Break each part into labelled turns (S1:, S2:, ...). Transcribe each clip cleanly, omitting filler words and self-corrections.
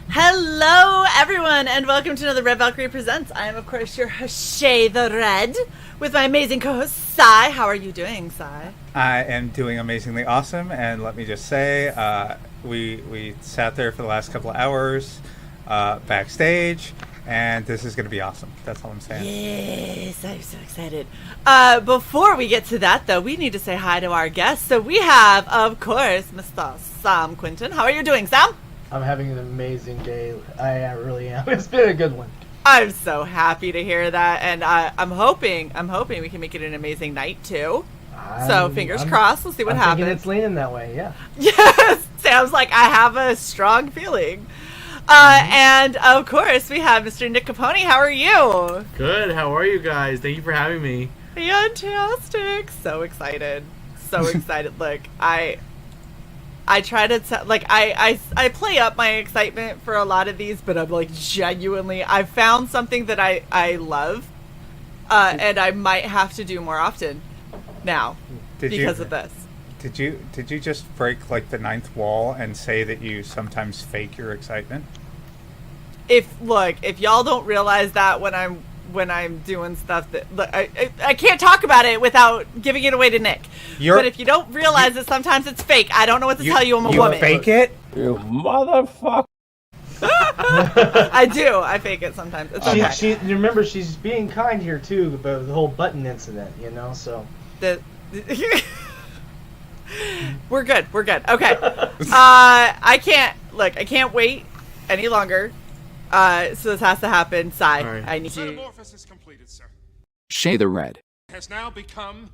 S1: Hello, everyone, and welcome to another Red Valkyrie Presents. I am, of course, your host, Shae the Red, with my amazing co-host, Cy. How are you doing, Cy?
S2: I am doing amazingly awesome, and let me just say, we sat there for the last couple of hours backstage, and this is going to be awesome. That's all I'm saying.
S1: Yes, I'm so excited. Before we get to that, though, we need to say hi to our guests. So we have, of course, Mr. Sam Quinton. How are you doing, Sam?
S3: I'm having an amazing day. I really am. It's been a good one.
S1: I'm so happy to hear that, and I'm hoping we can make it an amazing night too. So fingers crossed. We'll see what happens.
S3: Thinking it's leaning that way. Yeah.
S1: Yes, sounds like I have a strong feeling. And of course we have Mr. Nick Capone. How are you?
S4: Good. How are you guys? Thank you for having me.
S1: Fantastic. So excited. Look, I try to I play up my excitement for a lot of these, but I'm like genuinely I've found something that I love, and I might have to do more often now because of this.
S2: Did you just break like the ninth wall and say that you sometimes fake your excitement?
S1: If y'all don't realize that when I'm doing stuff that I can't talk about it without giving it away to Nick. But if you don't realize that sometimes it's fake, I don't know what to tell you. I'm a woman.
S2: You fake it?
S5: You motherfucker.
S1: I do. I fake it sometimes. It's okay.
S3: She remember, she's being kind here too about the whole button incident, you know. So
S1: we're good. Okay. I can't wait any longer. So this has to happen. Cy, right. I need you.
S6: Metamorphosis is completed, sir.
S5: Shae the Red
S6: has now become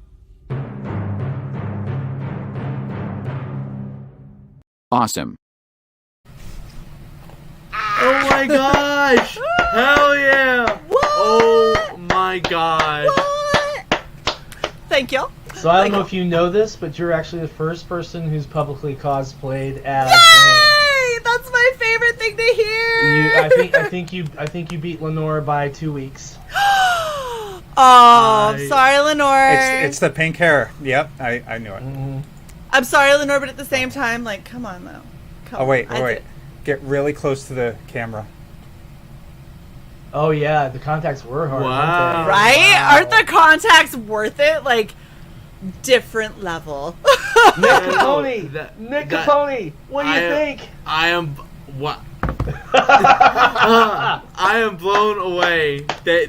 S5: awesome.
S4: Oh my gosh! Hell yeah!
S1: What?
S4: Oh my gosh!
S1: What? Thank you.
S3: So I don't know if you know this, but you're actually the first person who's publicly cosplayed as Rayne.
S1: That's my favorite thing to hear.
S3: I think you beat Lenore by 2 weeks.
S1: I'm sorry, Lenore.
S2: It's the pink hair. Yep, I knew it.
S3: Mm-hmm.
S1: I'm sorry, Lenore, but at the same time, like, come on, though.
S2: Wait. Get really close to the camera.
S3: Oh, yeah, the contacts were hard.
S4: Wow.
S1: Right?
S3: Wow.
S1: Aren't the contacts worth it? Like, different level.
S3: Nick Capone, what do you think?
S4: I am blown away.
S1: Yay!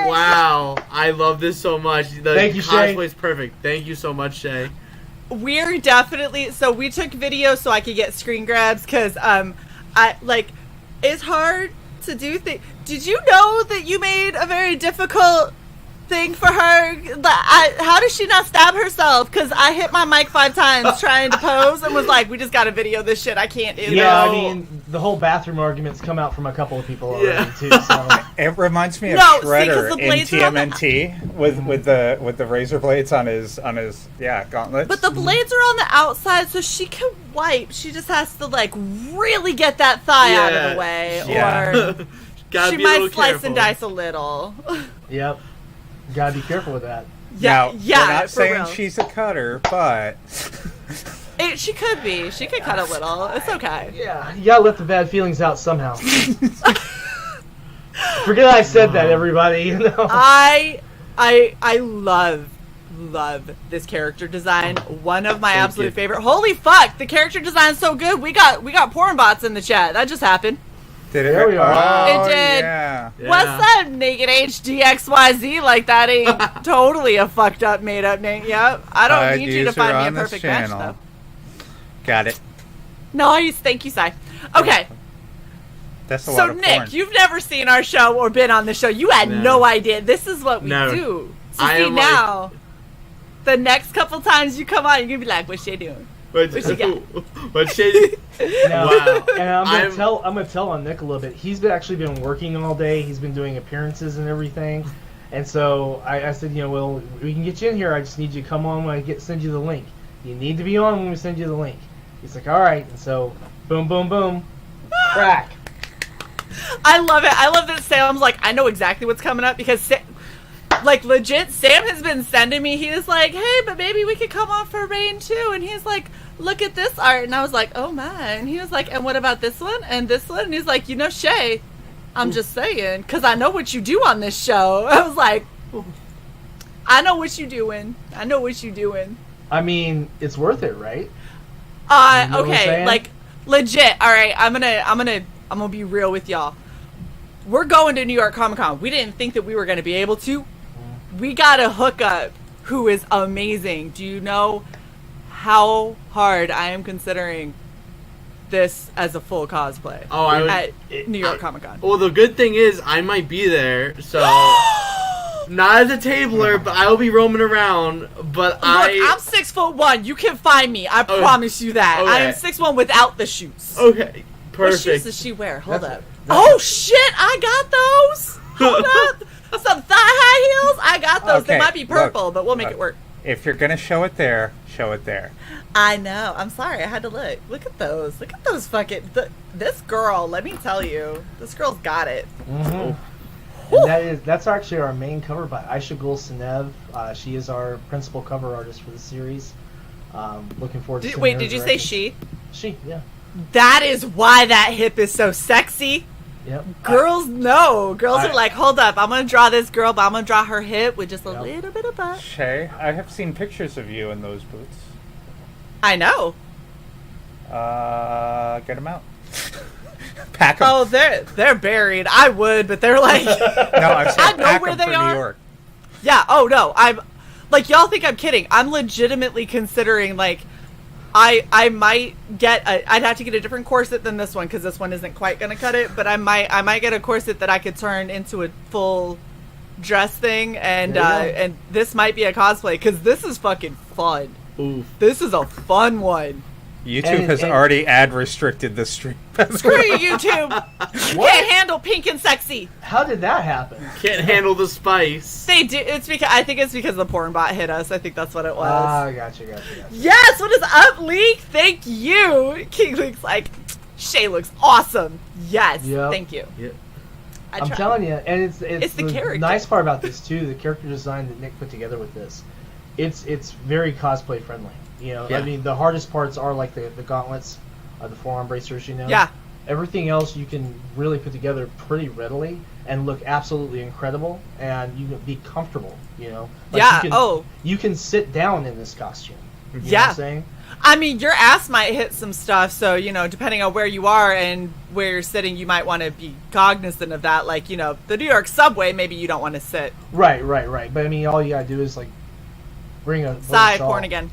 S4: Wow, I love this so much.
S3: Thank you, Shae.
S4: Cosplay's perfect. Thank you so much, Shae.
S1: We're definitely we took video so I could get screen grabs because it's hard to do things. Did you know that you made a very difficult thing for her? How does she not stab herself? Because I hit my mic 5 times trying to pose and was like, we just gotta video this shit. I can't do that.
S3: Yeah, I mean, the whole bathroom arguments come out from a couple of people already too. So
S2: it reminds me of Shredder in TMNT with the razor blades on his gauntlets.
S1: But the blades are on the outside, so she can wipe. She just has to really get that thigh out of the way, or she might slice and dice a little.
S3: Yep. You gotta be careful with that.
S2: Yeah, we're not saying
S1: real.
S2: She's a cutter, but
S1: she could be. She could cut a little. It's okay.
S3: Yeah, you gotta let the bad feelings out somehow. Forget I said that, everybody. You know.
S1: I love this character design. One of my absolute favorite. Holy fuck! The character design's so good. We got porn bots in the chat. That just happened.
S2: Did it?
S3: There we are.
S2: Oh,
S1: It did.
S2: Yeah.
S4: Yeah.
S1: What's that? Naked HDXYZ? Like that ain't totally a fucked up made up name. Yep. I don't need you to
S2: User
S1: find me a
S2: on this
S1: perfect match
S2: channel.
S1: though.
S2: Got it.
S1: Nice. Thank you, Sai. Okay.
S2: That's a
S1: So
S2: lot of
S1: Nick,
S2: porn.
S1: you've never seen our show or been on the show. You had
S4: No.
S1: no idea. This is what we
S4: No.
S1: do. So
S4: I
S1: see
S4: am like-
S1: now, the next couple times you come on, you're gonna be like, "What's she doing?"
S4: What
S1: you got?
S4: What's she?
S3: Now,
S4: Wow.
S3: and I'm
S4: I'm-
S3: gonna tell on Nick a little bit. He's actually been working all day. He's been doing appearances and everything. And so I said, well, we can get you in here. I just need you to come on when I send you the link. You need to be on when we send you the link. He's like, all right. And so, boom, boom, boom, crack.
S1: I love it. I love that Sam's like, I know exactly what's coming up because, like, legit, Sam has been sending me. He was like, hey, but maybe we could come on for Rayne too. And he's like, look at this art. And I was like, oh my. And he was like, and what about this one and this one? And he's like, Shae, I'm just saying, because I know what you do on this show. I was like, I know what you doing. I know what you doing.
S3: I mean, it's worth it, right? You know what I'm
S1: Okay,
S3: saying?
S1: like legit. All right, I'm gonna be real with y'all. We're going to New York Comic Con. We didn't think that we were gonna be able to. We got a hookup who is amazing. Do you know how hard I am considering this as a full cosplay?
S4: Oh, I would-
S1: at New York Comic Con.
S4: Well, the good thing is I might be there, so not as a tabler, but I will be roaming around. But
S1: Look, I'm 6'1". You can find me. I promise you that. I am
S4: okay.
S1: 6'1" without the shoes.
S4: Okay,
S1: What shoes
S4: perfect.
S1: does she wear? Hold
S3: That's-
S1: up. Oh shit! I got those. Hold up. Some thigh high heels. I got those. They
S2: Okay,
S1: might be purple,
S2: look,
S1: but we'll make
S2: look.
S1: it work.
S2: If you're gonna show it there, show it there.
S1: I know. I'm sorry. I had to look. Look at those. Look at those fucking. This girl. Let me tell you, this girl's got it.
S3: Mm-hmm. And that's actually our main cover by Aisha Gul Senev. She is our principal cover artist for the series. Looking forward to seeing
S1: Wait,
S3: her
S1: did you say
S3: direction.
S1: she?
S3: She, yeah.
S1: That is why that hip is so sexy.
S3: Yep.
S1: Girls know. Girls
S2: I-
S1: are like, hold up, I'm gonna draw this girl, but I'm gonna draw her hip with just a
S3: Yep.
S1: little bit of butt.
S2: Shae, I have seen pictures of you in those boots.
S1: I know.
S2: Get them out. Pack them.
S1: Oh, they're buried. I would, but they're like,
S2: No, I said
S1: I know
S2: pack
S1: where
S2: them
S1: they
S2: for
S1: are.
S2: New York.
S1: yeah. Oh no, I'm like, y'all think I'm kidding. I'm legitimately considering like, I might get I'd have to get a different corset than this one because this one isn't quite gonna cut it. But I might get a corset that I could turn into a full dress thing, and
S3: There you go.
S1: and this might be a cosplay because this is fucking fun.
S4: Oof.
S1: This is a fun one.
S2: YouTube has
S3: and-
S2: already ad restricted the stream.
S1: Screw you, YouTube. Can't handle pink and sexy.
S3: How did that happen?
S4: Can't handle the spice.
S1: They do. It's because I think it's because the porn bot hit us. I think that's what it was.
S3: Gotcha.
S1: Yes, what is up, Leek? Thank you. King Leek's like, Shae looks awesome. Yes,
S3: Yep.
S1: thank you.
S4: Yeah.
S3: I'm telling you, and it's
S1: the character.
S3: nice part about this too. The character design that Nick put together with this, it's very cosplay friendly. You know,
S4: Yeah.
S3: I mean, the hardest parts are like the gauntlets, the forearm bracers. You know,
S1: Yeah.
S3: Everything else you can really put together pretty readily and look absolutely incredible, and you can be comfortable. You know,
S1: Yeah,
S3: You can,
S1: oh.
S3: you can sit down in this costume. You know
S1: Yeah.
S3: what I'm saying?
S1: I mean, your ass might hit some stuff, so, you know, depending on where you are and where you're sitting, you might want to be cognizant of that. Like, you know, the New York subway, maybe you don't want to sit.
S3: Right. But I mean, all you gotta do is like bring a
S1: Side
S3: shawl.
S1: porn again.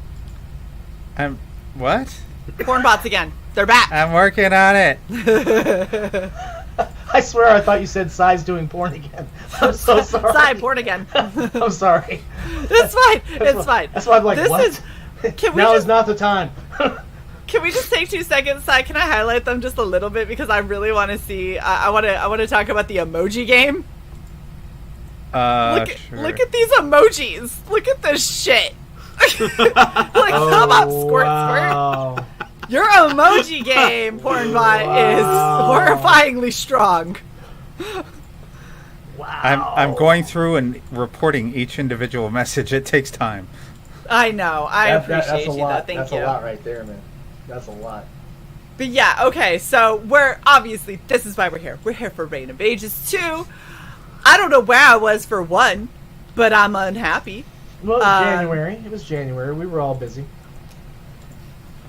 S2: What?
S1: Porn bots again. They're back.
S2: I'm working on it.
S3: I swear I thought you said Sai's doing porn again. I'm so sorry.
S1: Side porn again.
S3: I'm sorry.
S1: It's fine. It's fine.
S3: That's why I'm like,
S1: This
S3: what?
S1: is. Can we
S3: now
S1: just
S3: is not the time.
S1: Can we just take 2 seconds, Sai? Can I highlight them just a little bit because I really want to see? I want to talk about the emoji game.
S2: Sure.
S1: Look at these emojis. Look at this shit. Like, how about squirt
S3: wow.
S1: squirt? Your emoji game, Pornbot, is horrifyingly strong.
S3: Wow.
S2: I'm going through and reporting each individual message. It takes time.
S1: I know. I appreciate
S3: that's a
S1: you,
S3: lot.
S1: though. Thank
S3: That's
S1: you.
S3: a lot right there, man. That's a lot.
S1: But yeah, okay, so we're obviously, this is why we're here. We're here for Rayne of Ages 2. I don't know where I was for 1, but I'm unhappy.
S3: Well, it was January. It was January. We were all busy.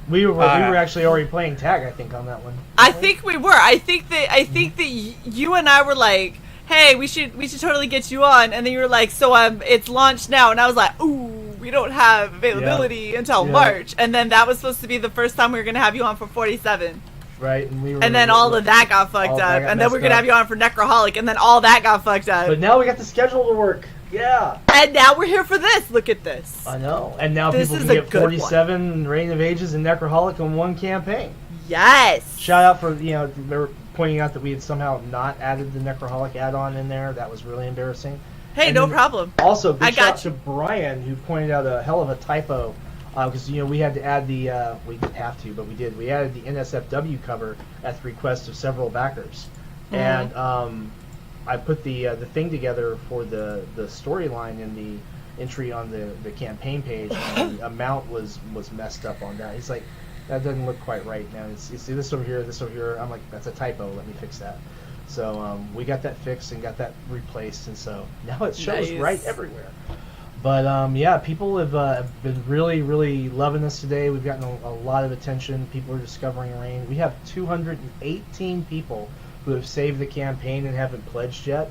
S3: We were actually already playing tag, I think, on that one.
S1: I think we were. I think that you and I were like, hey, we should totally get you on, and then you were like, so it's launched now, and I was like, ooh, we don't have availability until March, and then that was supposed to be the first time we were gonna have you on for 47.
S3: Right,
S1: and then all of that got fucked up, and then we're gonna have you on for Necroholic, and then all that got fucked up.
S3: But now we got the schedule to work. Yeah.
S1: And now we're here for this. Look at this.
S3: I know. And now
S1: this
S3: people can get 47 Rayne of Ages and Necroholic in one campaign.
S1: Yes.
S3: Shout out for, they were pointing out that we had somehow not added the Necroholic add-on in there. That was really embarrassing.
S1: Hey, no problem.
S3: Also, big shout out to Brian, who pointed out a hell of a typo. Because, we had to add the, we didn't have to, but we did. We added the NSFW cover at the request of several backers. Mm-hmm. And I put the thing together for the storyline in the entry on the campaign page, and the amount was messed up on that. He's like, that doesn't look quite right, man. You see this over here, this over here. I'm like, that's a typo. Let me fix that. So we got that fixed and got that replaced, and so now it shows right everywhere. But people have been really, really loving this today. We've gotten a lot of attention. People are discovering Rayne. We have 218 people who have saved the campaign and haven't pledged yet.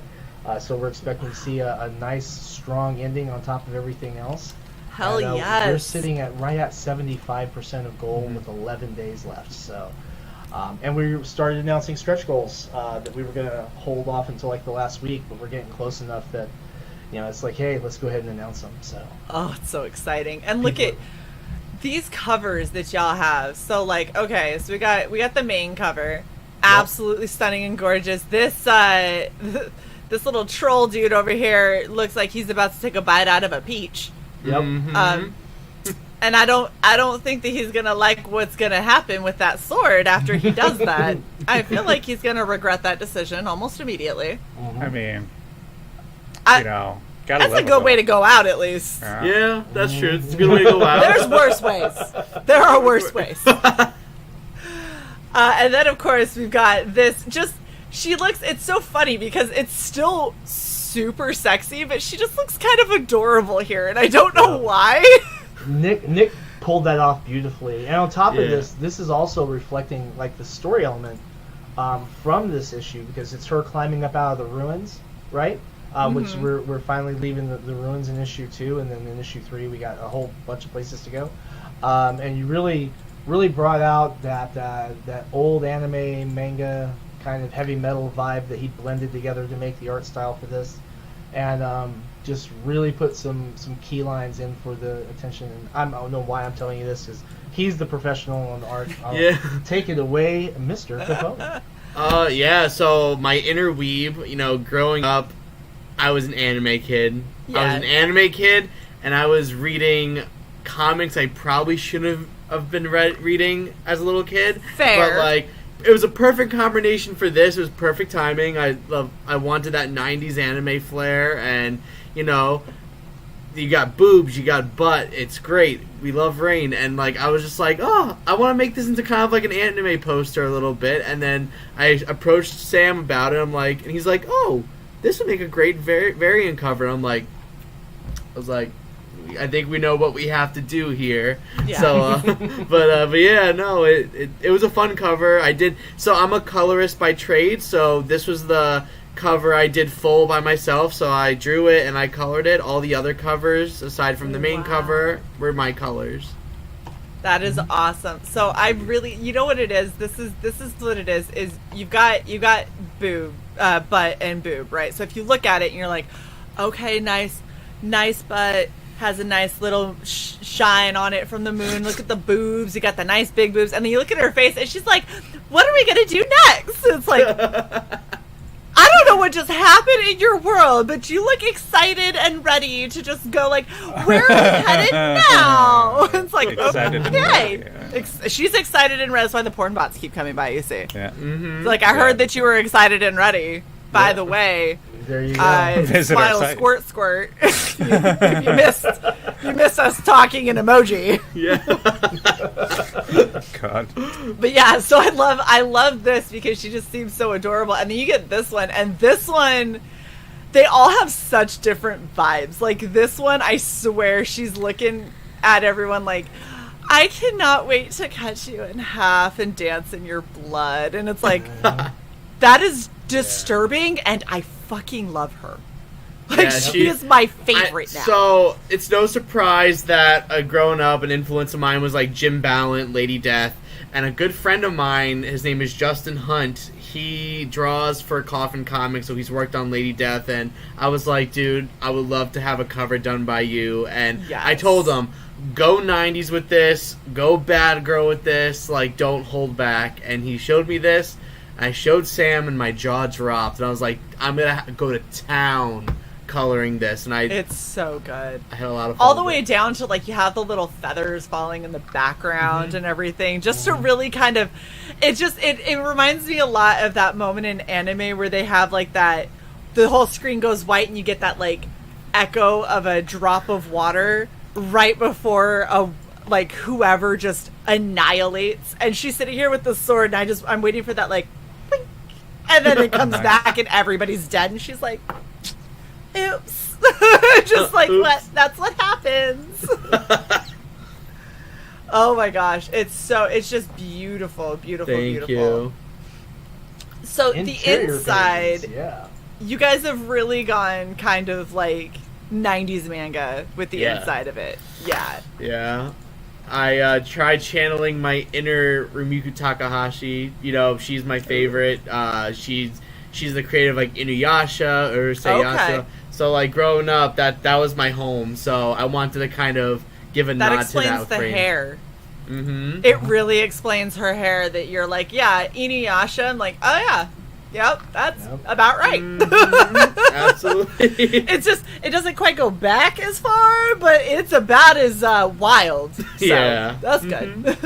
S3: So we're expecting to see a nice, strong ending on top of everything else.
S1: Hell yes.
S3: We're sitting right at 75% of goal with 11 days left. So, and we started announcing stretch goals that we were going to hold off until like the last week, but we're getting close enough that, it's like, hey, let's go ahead and announce them. So.
S1: Oh, it's so exciting. And look at these covers that y'all have. So like, okay, so we got the main cover. Absolutely stunning and gorgeous. This this little troll dude over here looks like he's about to take a bite out of a peach.
S3: Yep.
S1: And I don't think that he's gonna like what's gonna happen with that sword after he does that. I feel like he's gonna regret that decision almost immediately.
S2: I mean,
S1: that's a good way to go out, at least.
S4: Yeah, that's true. It's a good way to go out.
S1: There's worse ways. There are worse ways. And then, of course, we've got this. It's so funny because it's still super sexy, but she just looks kind of adorable here, and I don't know why.
S3: Nick pulled that off beautifully. And on top of this is also reflecting, like, the story element from this issue, because it's her climbing up out of the ruins, right? Which we're finally leaving the ruins in issue 2, and then in issue 3 we got a whole bunch of places to go. And you really brought out that old anime manga kind of heavy metal vibe that he blended together to make the art style for this, and just really put some key lines in for the attention. And I don't know why I'm telling you this, because he's the professional on the art. Take it away, Mr. Capone.
S4: So my inner weeb, growing up, I was an anime kid. I was an anime kid, and I was reading comics I probably shouldn't have been reading as a little kid.
S1: Fair.
S4: But, it was a perfect combination for this. It was perfect timing. I wanted that 90s anime flair, and, you got boobs, you got butt. It's great. We love Rayne. And, I was just like, oh, I want to make this into kind of like an anime poster a little bit. And then I approached Sam about it. And he's like, oh, this would make a great variant cover. And I was like, I think we know what we have to do here. Yeah. So, but yeah, no, it was a fun cover. I'm a colorist by trade, so this was the cover I did full by myself. So I drew it and I colored it. All the other covers, aside from the main cover, were my colors.
S1: That is awesome. So I really, you know what it is? This is what it is you've got boob, butt and boob, right? So if you look at it and you're like, okay, nice butt, has a nice little shine on it from the moon. Look at the boobs. You got the nice big boobs. And then you look at her face and she's like, what are we going to do next? It's like, I don't know what just happened in your world, but you look excited and ready to just go where are we headed now? It's like, okay. She's excited and ready. That's why the porn bots keep coming by, you see. Yeah. Mm-hmm. It's I heard that you were excited and ready. By the way,
S3: there you go.
S1: Smile, squirt. you missed us talking in emoji.
S4: Yeah.
S2: God.
S1: But yeah, so I love this because she just seems so adorable. And then you get this one, and this one, they all have such different vibes. This one, I swear, she's looking at everyone I cannot wait to cut you in half and dance in your blood. And it's like, that is disturbing, and I fucking love her. Like, she is my favorite now.
S4: So, it's no surprise that growing up, an influence of mine was like Jim Ballant, Lady Death, and a good friend of mine, his name is Justin Hunt, he draws for Coffin Comics, so he's worked on Lady Death, and I was like, dude, I would love to have a cover done by you, and I told him, go 90s with this, go bad girl with this, like, don't hold back, and he showed me this, and I showed Sam, and my jaw dropped, and I was like, I'm gonna go to town coloring this, and it's
S1: so good.
S4: I had a lot of fun
S1: all the way down to like you have the little feathers falling in the background and everything, just to really kind of it reminds me a lot of that moment in anime where they have like that the whole screen goes white and you get that like echo of a drop of water right before a like whoever just annihilates, and she's sitting here with the sword and I'm waiting for that like blink, and then it comes back and everybody's dead and she's like, oops. Just like, oops. What? That's what happens. Oh my gosh. It's just beautiful, beautiful,
S4: Thank
S1: beautiful.
S4: You.
S1: So
S3: Interior
S1: the inside,
S3: pages,
S1: you guys have really gone kind of like 90s manga with the inside of it. Yeah.
S4: Yeah. I tried channeling my inner Rumiko Takahashi. You know, she's my favorite. She's the creator of like Inuyasha or Seiyasha.
S1: Okay.
S4: So like growing up, that was my home. So I wanted to kind of give a nod to that.
S1: That explains the hair.
S4: Mm-hmm.
S1: It really explains her hair. That you're like, yeah, Inuyasha. I'm like, oh yeah, yep, that's about right.
S4: Mm-hmm. Absolutely.
S1: It's just it doesn't quite go back as far, but it's about as wild. So
S4: yeah,
S1: that's good.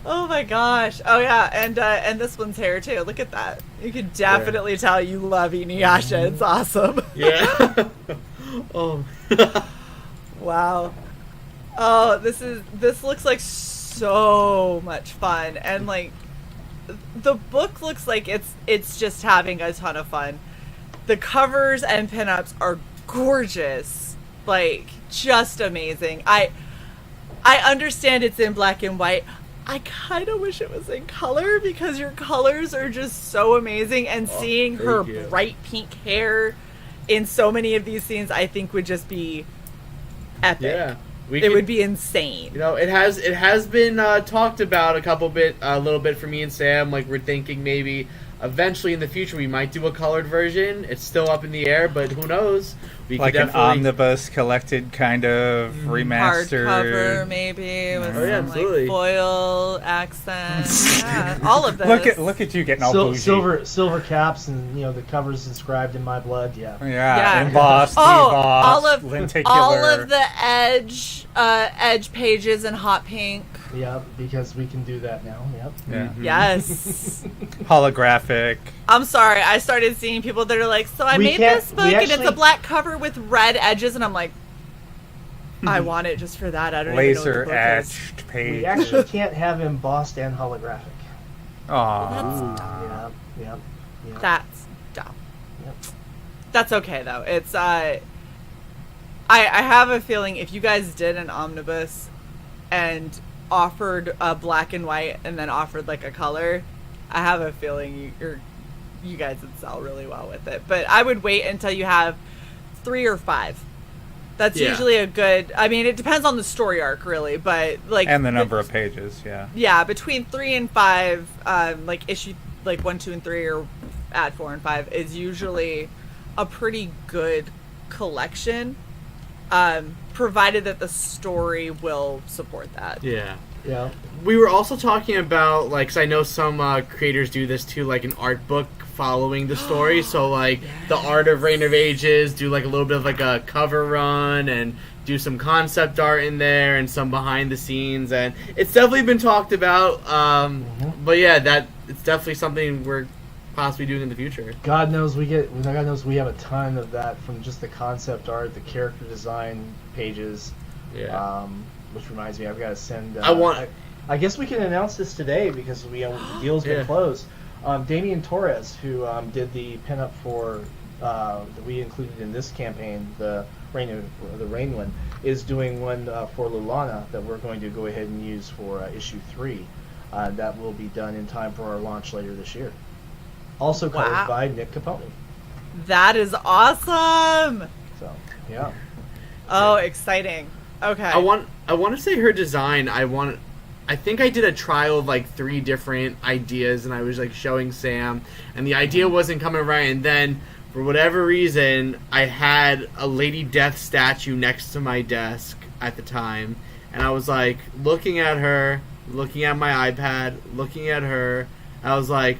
S1: Oh my gosh! Oh yeah, and this one's hair too. Look at that. You can definitely tell you love Inuyasha. It's awesome.
S4: Yeah. Oh.
S1: Wow. Oh, this looks like so much fun, and like the book looks like it's just having a ton of fun. The covers and pinups are gorgeous, like just amazing. I understand it's in black and white. I kind of wish it was in color because your colors are just so amazing, and seeing her bright pink hair in so many of these scenes, I think would just be epic.
S4: Yeah,
S1: it would be insane.
S4: You know, it has been talked about a little bit for me and Sam. Like we're thinking maybe eventually in the future we might do a colored version. It's still up in the air, but who knows? We
S2: like
S4: could
S2: an omnibus collected kind of remastered
S1: hardcover, maybe with some
S4: absolutely.
S1: like foil accents. Yeah, all of this.
S2: Look at you getting all bougie.
S3: Silver caps, and the covers inscribed in my blood.
S2: Yeah. Embossed,
S1: all of the edge pages in hot pink.
S3: Yeah, because we can do that now. Yep.
S2: Yeah.
S1: Yes.
S2: Holographic.
S1: I'm sorry. I started seeing people that are like, so I made this book and it's a black cover with red edges, and I'm like, I want it just for that. I don't even know what the book
S2: etched pages.
S3: We actually can't have embossed and holographic.
S2: Aww.
S3: Yep.
S1: That's dumb.
S3: Yep.
S1: That's okay though. It's I have a feeling if you guys did an omnibus and offered a black and white and then offered like a color, I have a feeling you guys would sell really well with it. But I would wait until you have 3 or 5. That's usually a good. I mean, it depends on the story arc, really, but like
S2: and the number of pages.
S1: Yeah, between 3 and 5, like issue like 1, 2, and 3, or add 4 and 5 is usually a pretty good collection. Provided that the story will support that.
S4: Yeah.
S3: Yeah.
S4: We were also talking about, like, 'cause I know some creators do this too, like an art book following the story. So, like, the art of Rayne of Ages, do, like, a little bit of, like, a cover run and do some concept art in there and some behind the scenes. And it's definitely been talked about. But, yeah, it's definitely something we're possibly doing in the future.
S3: God knows we have a ton of that from just the concept art, the character design pages.
S4: Yeah.
S3: Which reminds me, I've got to send. I guess we can announce this today because the deal's been closed. Damian Torres, who did the pinup for that we included in this campaign, the Rayne one, is doing one for Lulana that we're going to go ahead and use for issue 3. That will be done in time for our launch later this year. Also colored by Nick Capone.
S1: That is awesome.
S3: So yeah.
S1: Oh, exciting. Okay.
S4: I want to say her design. I think I did a trial of like 3 different ideas, and I was like showing Sam, and the idea wasn't coming right. And then for whatever reason, I had a Lady Death statue next to my desk at the time, and I was like looking at her, looking at my iPad, looking at her. I was like,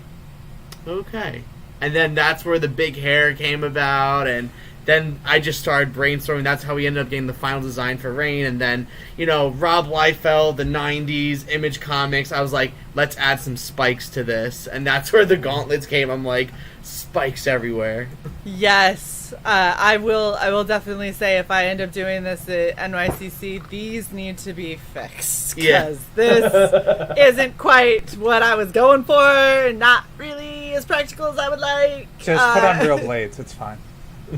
S4: okay. And then that's where the big hair came about, and then I just started brainstorming. That's how we ended up getting the final design for Rayne. And then, Rob Liefeld, the 90s, Image Comics. I was like, let's add some spikes to this. And that's where the gauntlets came. I'm like, spikes everywhere.
S1: Yes. I will definitely say if I end up doing this at NYCC, these need to be fixed. Because this isn't quite what I was going for. Not really as practical as I would like.
S2: Just put on real blades. It's fine.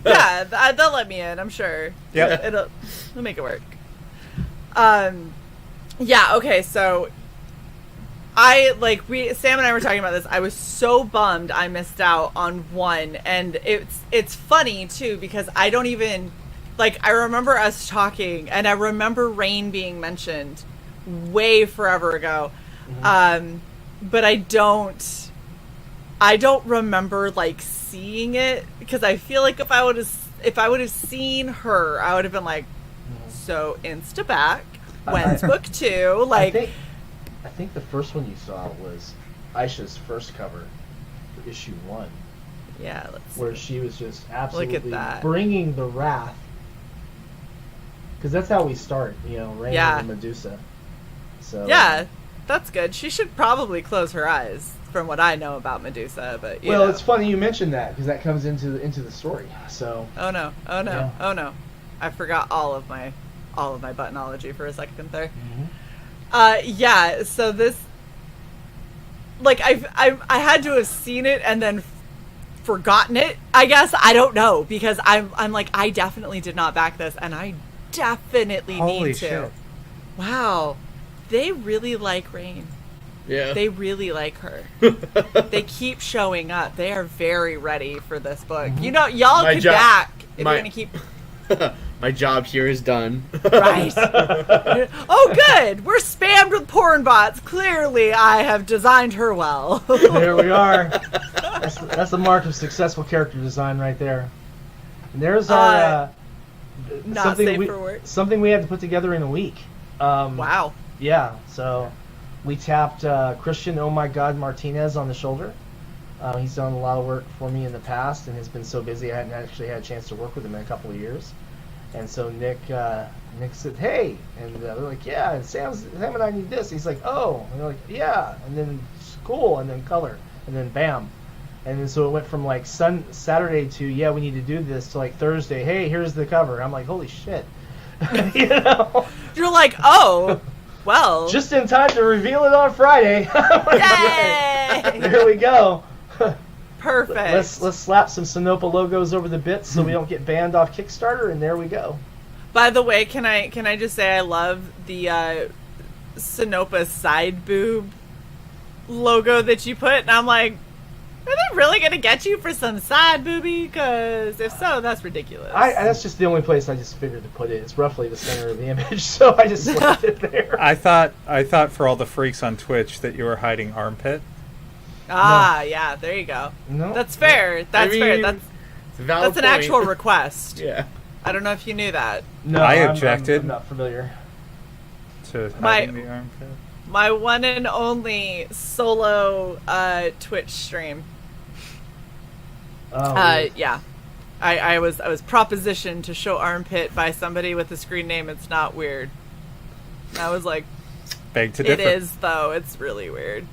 S1: Yeah, they'll let me in, I'm sure.
S2: Yep.
S1: It'll make it work. Yeah, okay, so Sam and I were talking about this. I was so bummed I missed out on one, and it's funny too because I don't even I remember us talking, and I remember Rayne being mentioned way forever ago. But I don't remember seeing it, because I feel like if I would have seen her, I would have been like, so insta back. When's book 2?
S3: I think the first one you saw was Aisha's first cover for issue 1.
S1: Yeah, let's see.
S3: Where she was just absolutely
S1: Look at that.
S3: bringing the wrath. Because that's how we start, Rayne and Medusa. So
S1: yeah, that's good. She should probably close her eyes, from what I know about Medusa, but you know.
S3: it's funny you mentioned that, because that comes into the story. So
S1: Oh no!
S3: Yeah.
S1: Oh no! I forgot all of my buttonology for a second there. Yeah. So this, I had to have seen it and then forgotten it. I guess I don't know, because I'm like, I definitely did not back this, and I definitely
S2: Holy
S1: need to.
S2: shit.
S1: Wow, they really like Rayne.
S4: Yeah.
S1: They really like her. They keep showing up. They are very ready for this book. Y'all
S4: My
S1: can
S4: job-
S1: back if
S4: my-
S1: you're going to keep...
S4: My job here is done.
S1: Right. Oh, good. We're spammed with porn bots. Clearly, I have designed her well.
S3: there we are. That's the mark of successful character design right there. And there's our
S1: Not safe for work.
S3: something we had to put together in a week.
S1: Wow.
S3: Yeah, so we tapped Christian Oh My God Martinez on the shoulder. He's done a lot of work for me in the past and has been so busy I hadn't actually had a chance to work with him in a couple of years. And so Nick said, hey, and they're like, yeah, and Sam and I need this. He's like, oh, and they're like, yeah, and then cool, and then color, and then bam. And then so it went from Saturday to, yeah, we need to do this, to Thursday, hey, here's the cover. I'm like, holy shit.
S1: You're like, oh, well.
S3: Just in time to reveal it on Friday.
S1: Yay!
S3: There we go.
S1: Perfect.
S3: Let's slap some Sinopa logos over the bits so we don't get banned off Kickstarter, and there we go.
S1: By the way, can I just say I love the Sinopa side boob logo that you put, and I'm like, are they really gonna get you for some side boobie? Because if so, that's ridiculous.
S3: That's just the only place I just figured to put it. It's roughly the center of the image, so I just left it there.
S2: I thought for all the freaks on Twitch that you were hiding armpit.
S1: Yeah, there you go.
S3: No.
S1: That's fair. That's fair.
S4: It's a valid
S1: That's an
S4: point.
S1: actual request.
S4: Yeah.
S1: I don't know if you knew that.
S3: No,
S2: I
S3: I'm
S2: objected.
S3: not familiar.
S2: To hiding the armpit.
S1: My one and only solo Twitch stream. Yeah. I was propositioned to show armpit by somebody with a screen name. It's not weird. I was like,
S2: Beg to differ.
S1: it is though. It's really weird.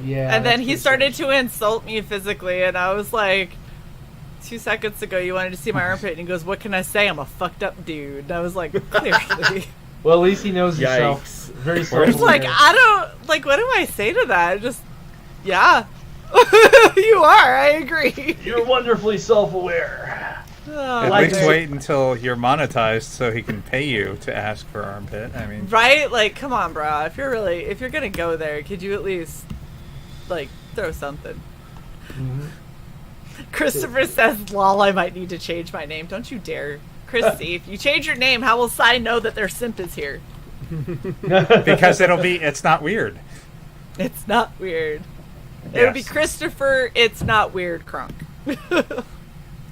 S3: Yeah.
S1: And then
S3: that's
S1: he
S3: pretty
S1: started
S3: strange.
S1: to insult me physically, and I was like, 2 seconds ago you wanted to see my armpit, and he goes, what can I say? I'm a fucked up dude. And I was like, clearly.
S3: Well, at least he knows himself.
S4: Yikes.
S3: Very
S1: It's
S3: self-aware.
S1: like, I don't, what do I say to that? Just, yeah. You are. I agree.
S3: You're wonderfully self-aware.
S1: Oh,
S2: At
S3: like
S2: least
S3: it.
S2: wait until you're monetized so he can pay you to ask for armpit. I mean,
S1: right? Like, come on, bro. If you're gonna go there, could you at least like throw something?
S3: Mhm.
S1: Christopher says, "Lol, I might need to change my name." Don't you dare, Chrissy. If you change your name, how will Sai know that their simp is here?
S2: because it's not weird.
S1: It's not weird. It'll be
S2: Yes.
S1: Christopher. It's not weird, Crunk.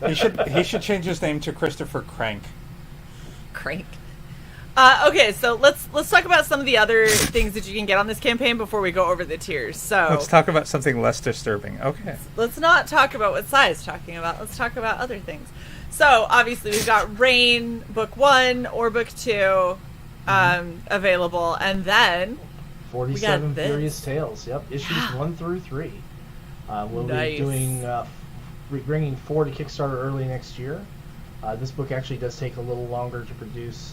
S2: He should change his name to Christopher Crank.
S1: Crank. Okay, so let's talk about some of the other things that you can get on this campaign before we go over the tiers. So
S2: Let's talk about something less disturbing. Okay.
S1: let's not talk about what Sai is talking about. Let's talk about other things. So obviously we've got Rayne Book 1 or Book 2 available, and then
S3: 47
S1: this.
S3: Furious Tales. Yep, issues 1 through 3. We'll
S1: Nice.
S3: be doing bringing 4 to Kickstarter early next year. This book actually does take a little longer to produce.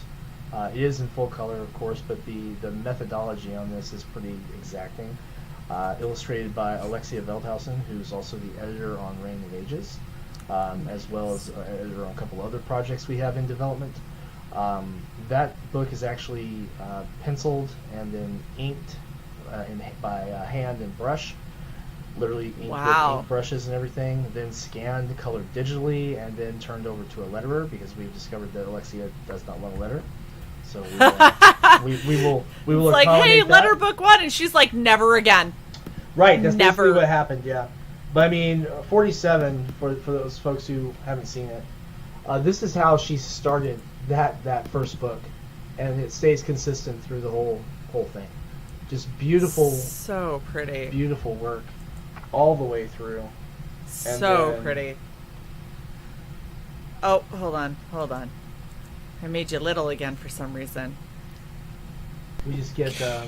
S3: It is in full color, of course, but the methodology on this is pretty exacting. Illustrated by Alexia Veldhausen, who's also the editor on Rayne of Ages, as well as editor on a couple other projects we have in development. That book is actually penciled and then inked by hand and brush. Literally inked
S1: Wow.
S3: with ink brushes and everything, then scanned, colored digitally, and then turned over to a letterer because we've discovered that Alexia does not love a letter. So we will
S1: it's like, hey,
S3: accommodate
S1: let her
S3: that.
S1: book 1, and she's like, never again.
S3: Right, that's
S1: Never.
S3: basically what happened, yeah. But I mean, 47, for those folks who haven't seen it, this is how she started that first book, and it stays consistent through the whole thing. Just beautiful,
S1: So pretty.
S3: beautiful work all the way through.
S1: So
S3: then-
S1: pretty. Oh, hold on. I made you little again for some reason.
S3: We just get a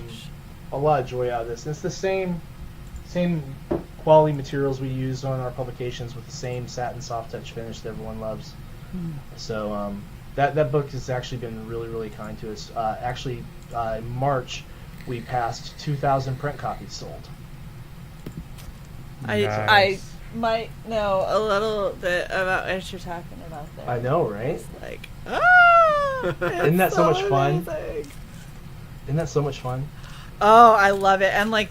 S3: lot of joy out of this. And it's the same quality materials we use on our publications with the same satin soft touch finish that everyone loves. So that book has actually been really, really kind to us. In March, we passed 2,000 print copies sold.
S1: I
S2: Nice.
S1: might know a little bit about what you're talking about there.
S3: I know, right?
S1: It's like, ah!
S3: Isn't that so much fun?
S1: amazing.
S3: Isn't that so much fun?
S1: Oh, I love it. And like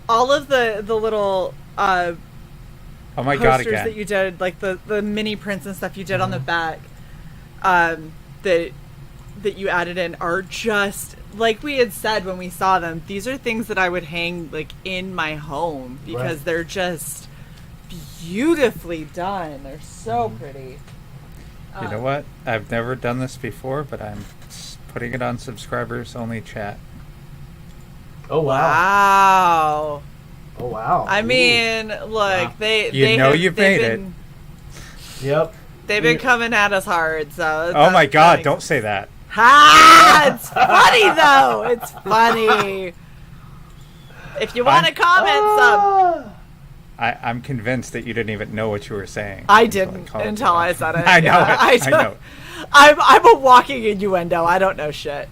S1: all of the little
S2: Oh my god,
S1: posters
S2: again.
S1: that you did, like the mini prints and stuff you did on the back, that you added in are just like we had said when we saw them. These are things that I would hang like in my home because
S3: Right.
S1: they're just beautifully done. They're so pretty.
S2: You know what? I've never done this before, but I'm putting it on subscribers only chat.
S3: Oh wow!
S1: Wow.
S3: Oh wow!
S1: I
S3: Ooh.
S1: mean, look,
S3: Wow.
S2: You know you've made it.
S3: Yep.
S1: They've been coming at us hard, so.
S2: Oh my god,
S1: that's-
S2: don't say that.
S1: Ha! It's funny though. It's funny. If you want to comment some,
S3: Ah!
S2: I'm convinced that you didn't even know what you were saying.
S1: I
S2: until
S1: didn't
S2: called
S1: until
S2: you.
S1: I said it.
S2: I know
S1: Yeah,
S2: it. I know.
S1: I'm a walking innuendo. I don't know shit.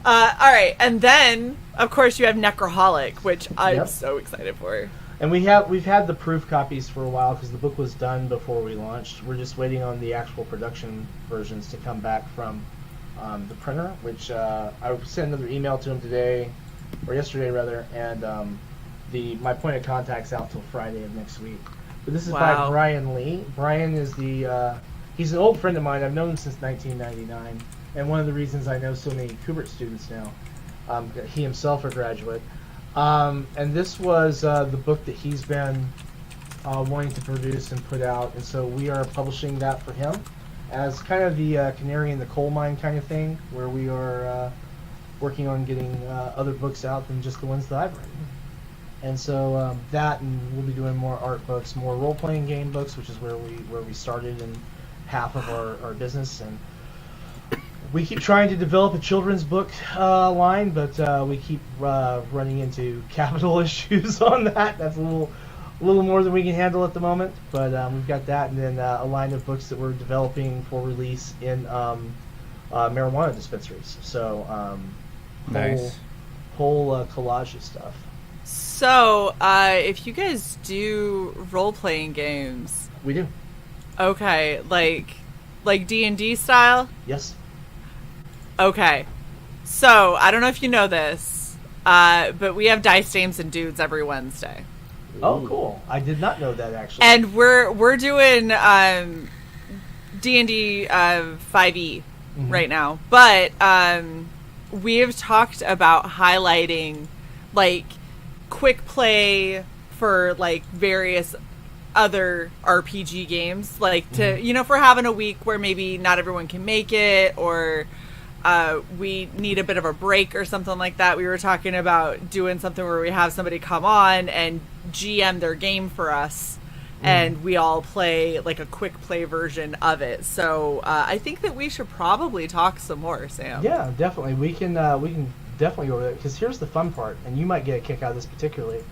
S1: All right, and then of course you have Necroholic, which I'm
S3: Yep.
S1: so excited for.
S3: And we've had the proof copies for a while because the book was done before we launched. We're just waiting on the actual production versions to come back from the printer, which I sent another email to him today, or yesterday rather, and my point of contact's out till Friday of next week. But this is
S1: Wow.
S3: by Brian Lee. Brian is he's an old friend of mine. I've known him since 1999, and one of the reasons I know so many Kubert students now. He himself a graduate. And this was the book that he's been wanting to produce and put out, and so we are publishing that for him as kind of the canary in the coal mine kind of thing, where we are working on getting other books out than just the ones that I've written. And so that, and we'll be doing more art books, more role-playing game books, which is where we started in half of our business. And we keep trying to develop a children's book line, but we keep running into capital issues on that. That's a little more than we can handle at the moment. But we've got that, and then a line of books that we're developing for release in marijuana dispensaries. So
S2: Nice.
S3: whole collage of stuff.
S1: So, if you guys do role-playing games,
S3: We do.
S1: okay, like D&D style?
S3: Yes.
S1: Okay. So, I don't know if you know this, but we have Dice Dames and Dudes every Wednesday.
S3: Oh, cool. I did not know that, actually.
S1: And we're doing D&D 5e right now. But we have talked about highlighting like quick play for like various other RPG games, like to if we're having a week where maybe not everyone can make it, or we need a bit of a break or something like that. We were talking about doing something where we have somebody come on and GM their game for us, and we all play like a quick play version of it. So I think that we should probably talk some more, Sam.
S3: Yeah, definitely. We can definitely go over that, because here's the fun part, and you might get a kick out of this particularly.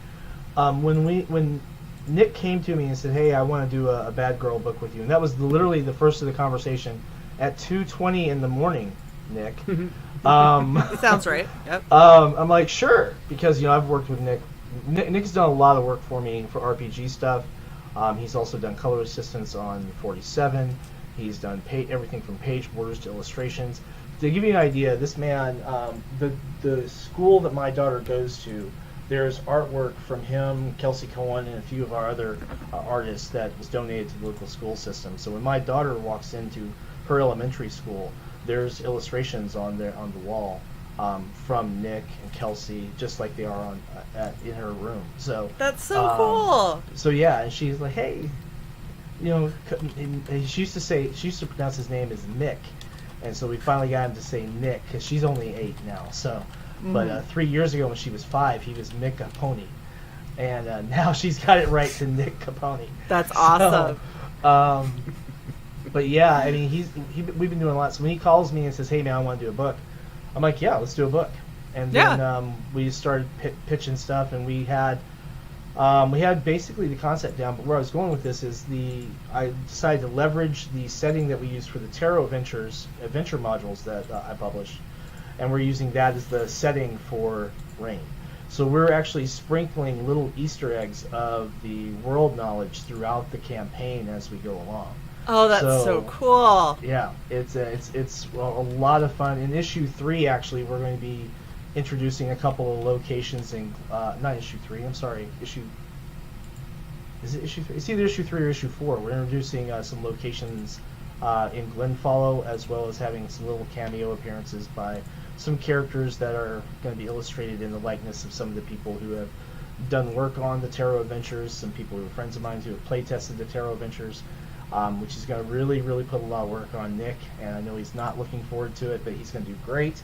S3: When Nick came to me and said, "Hey, I want to do a Bad Girl book with you," and that was literally the first of the conversation at 2:20 in the morning, Nick.
S1: Sounds right. Yep.
S3: I'm like, sure, because I've worked with Nick. Nick's done a lot of work for me for RPG stuff. He's also done color assistance on 47. He's done everything from page borders to illustrations. To give you an idea, this man, the school that my daughter goes to, there's artwork from him, Kelsey Cohen, and a few of our other artists that was donated to the local school system. So when my daughter walks into her elementary school, there's illustrations on the wall from Nick and Kelsey, just like they are in her room. So
S1: That's so cool.
S3: So yeah, and she's like, hey, and she used to pronounce his name as Nick, and so we finally got him to say Nick, because she's only 8 now. So, but 3 years ago when she was 5, he was Mick Capone, and now she's got it right to Nick Capone.
S1: That's awesome.
S3: So, but yeah, I mean, we've been doing a lot. So when he calls me and says, "Hey man, I want to do a book," I'm like, "Yeah, let's do a book." And then we started pitching stuff, and we had basically the concept down. But where I was going with this is I decided to leverage the setting that we used for the Tarot adventure modules that I published, and we're using that as the setting for Rayne. So we're actually sprinkling little Easter eggs of the world knowledge throughout the campaign as we go along.
S1: Oh, that's so cool.
S3: Yeah, it's a lot of fun. In issue 3, actually, we're going to be introducing a couple of locations in not issue 3. I'm sorry, is it issue 3? It's either issue 3 or issue 4. We're introducing some locations in Glenfollow, as well as having some little cameo appearances by some characters that are going to be illustrated in the likeness of some of the people who have done work on the Tarot Adventures, some people who are friends of mine who have play tested the Tarot Adventures, which is going to really, really put a lot of work on Nick, and I know he's not looking forward to it, but he's going to do great.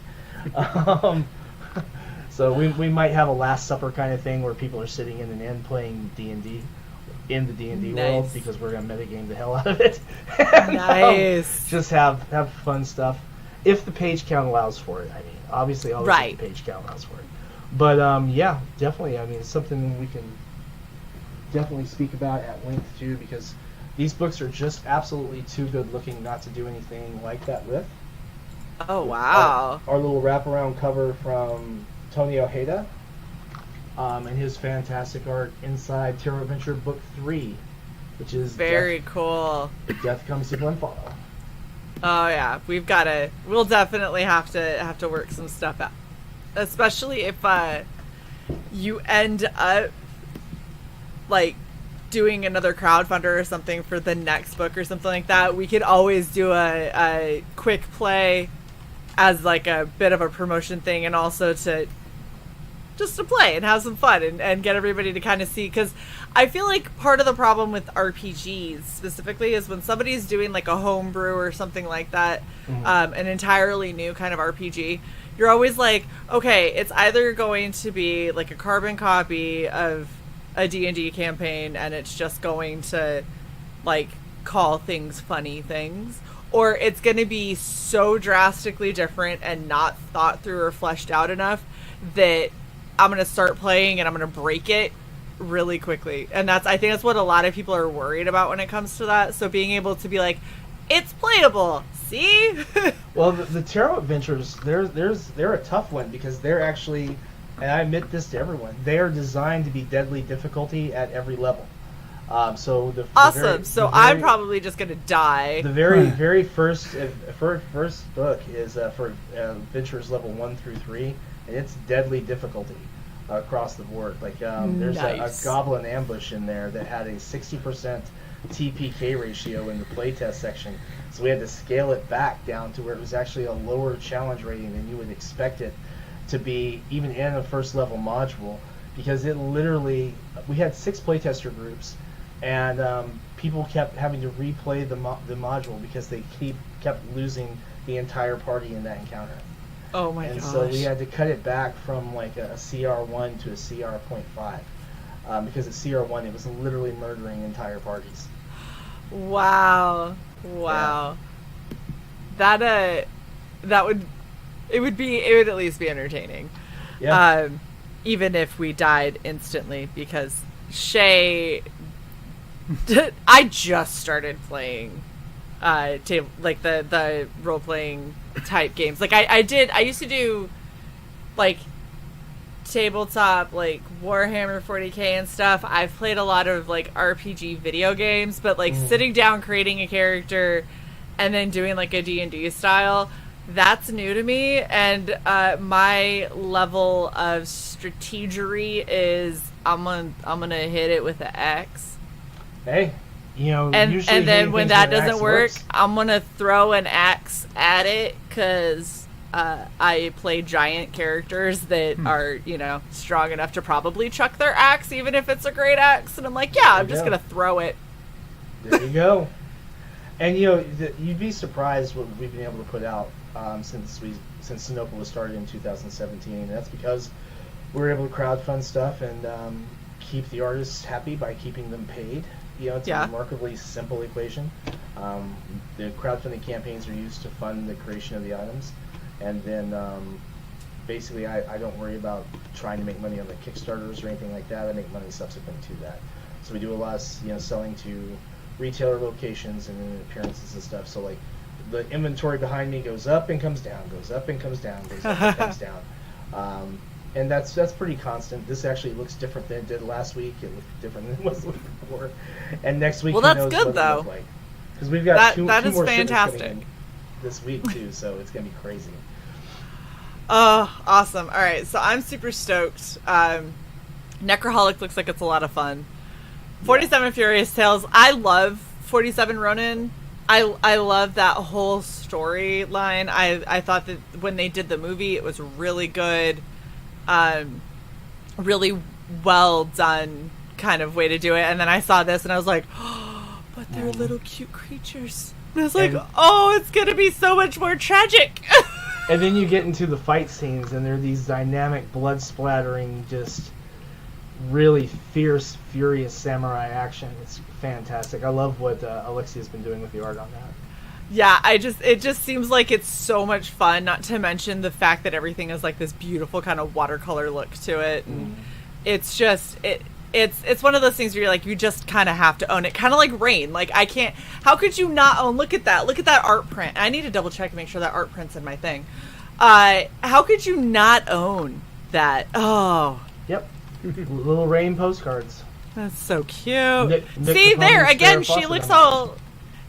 S3: So we might have a Last Supper kind of thing where people are sitting in an inn playing D&D in the D&D world, because we're going to metagame the hell out of it. And,
S1: Nice.
S3: just have fun stuff. If the page count allows for it. I mean, obviously always if the page count allows for it. But yeah, definitely. I mean, it's something we can definitely speak about at length too, because these books are just absolutely too good looking not to do anything like that with.
S1: Oh, wow.
S3: Our little wraparound cover from Tony Ojeda, and his fantastic art inside Tarot Adventure Book 3, which is
S1: very cool.
S3: Death Comes to Glenfollow.
S1: Oh yeah, we'll definitely have to work some stuff out, especially if you end up like doing another crowdfunder or something for the next book or something like that. We could always do a quick play as like a bit of a promotion thing, and also to play and have some fun and get everybody to kind of see, because I feel like part of the problem with RPGs specifically is when somebody's doing like a homebrew or something like that, an entirely new kind of RPG, you're always like, okay, it's either going to be like a carbon copy of a D&D campaign and it's just going to like call things funny things, or it's going to be so drastically different and not thought through or fleshed out enough that I'm going to start playing and I'm going to break it really quickly. And I think that's what a lot of people are worried about when it comes to that. So being able to be like, it's playable, see?
S3: Well, the Tarot Adventures, they're a tough one, because they're actually and I admit this to everyone, they are designed to be deadly difficulty at every level. So
S1: awesome. So I'm probably just gonna die.
S3: The very first book is for adventurers level 1 through 3, and it's deadly difficulty across the board. Like there's a goblin ambush in there that had a 60% TPK ratio in the playtest section, so we had to scale it back down to where it was actually a lower challenge rating than you would expect it to be, even in a first level module, because it literally, we had 6 playtester groups, and people kept having to replay the module because they kept losing the entire party in that encounter.
S1: Oh my gosh.
S3: And so we had to cut it back from like a CR1 to a CR.5 because at CR1 it was literally murdering entire parties.
S1: Wow. Yeah. That would at least be entertaining.
S3: Yeah.
S1: Even if we died instantly, because Shae, I just started playing like the role playing type games. Like I used to do like tabletop, like Warhammer 40K and stuff. I've played a lot of like RPG video games, but like sitting down, creating a character, and then doing like a D&D style, that's new to me. And my level of strategery is I'm gonna hit it with an X.
S3: Hey,
S1: and then when that doesn't work, I'm gonna throw an axe at it, because I play giant characters that are, strong enough to probably chuck their axe, even if it's a great axe. And I'm like, yeah, I'm just gonna throw it.
S3: There you go. And you'd be surprised what we've been able to put out since Sinople was started in 2017. And that's because we're able to crowdfund stuff and keep the artists happy by keeping them paid. It's a remarkably simple equation. The crowdfunding campaigns are used to fund the creation of the items, and then basically I don't worry about trying to make money on the Kickstarters or anything like that. I make money subsequent to that. So we do a lot of selling to retailer locations and appearances and stuff. So like the inventory behind me goes up and comes down, goes up and comes down, goes up and comes down. And that's pretty constant. This actually looks different than it did last week. It looked different than it was the week before. And next week,
S1: well, that's good though.
S3: Because we've got two
S1: that is
S3: more
S1: fantastic
S3: shipments coming in this week too, so it's gonna be crazy.
S1: Oh, awesome! All right, so I'm super stoked. Necroholic looks like it's a lot of fun. 47 Furious Tales. I love 47 Ronin. I love that whole storyline. I thought that when they did the movie, it was really good. Really well done kind of way to do it. And then I saw this and I was like, oh, but they're little cute creatures. And I was like, oh, it's going to be so much more tragic.
S3: And then you get into the fight scenes and there are these dynamic, blood splattering, just really fierce, furious samurai action. It's fantastic. I love what Alexia's been doing with the art on that.
S1: Yeah, it just seems like it's so much fun, not to mention the fact that everything is like this beautiful kind of watercolor look to it. And it's just, it's one of those things where you're like, you just kind of have to own it. Kind of like Rayne. Like, I can't, how could you not own, look at that art print. I need to double check and make sure that art print's in my thing. How could you not own that? Oh.
S3: Yep. Little Rayne postcards.
S1: That's so cute.
S3: Nick
S1: See,
S3: Capone
S1: there, again,
S3: she
S1: looks all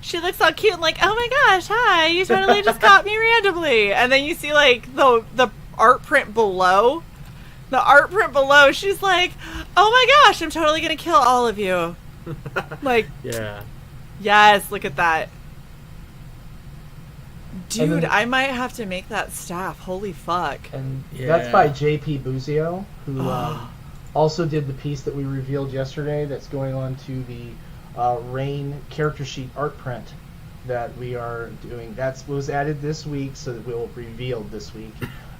S1: cute and like, oh my gosh, hi, you totally just caught me randomly. And then you see like the art print below. The art print below, she's like, oh my gosh, I'm totally gonna kill all of you. Like,
S4: yeah.
S1: Yes, look at that. Dude, I might have to make that staff. Holy fuck.
S3: And that's by J.P. Buzio, who also did the piece that we revealed yesterday that's going on to the Rayne character sheet art print that we are doing. That was added this week, so that we'll reveal this week,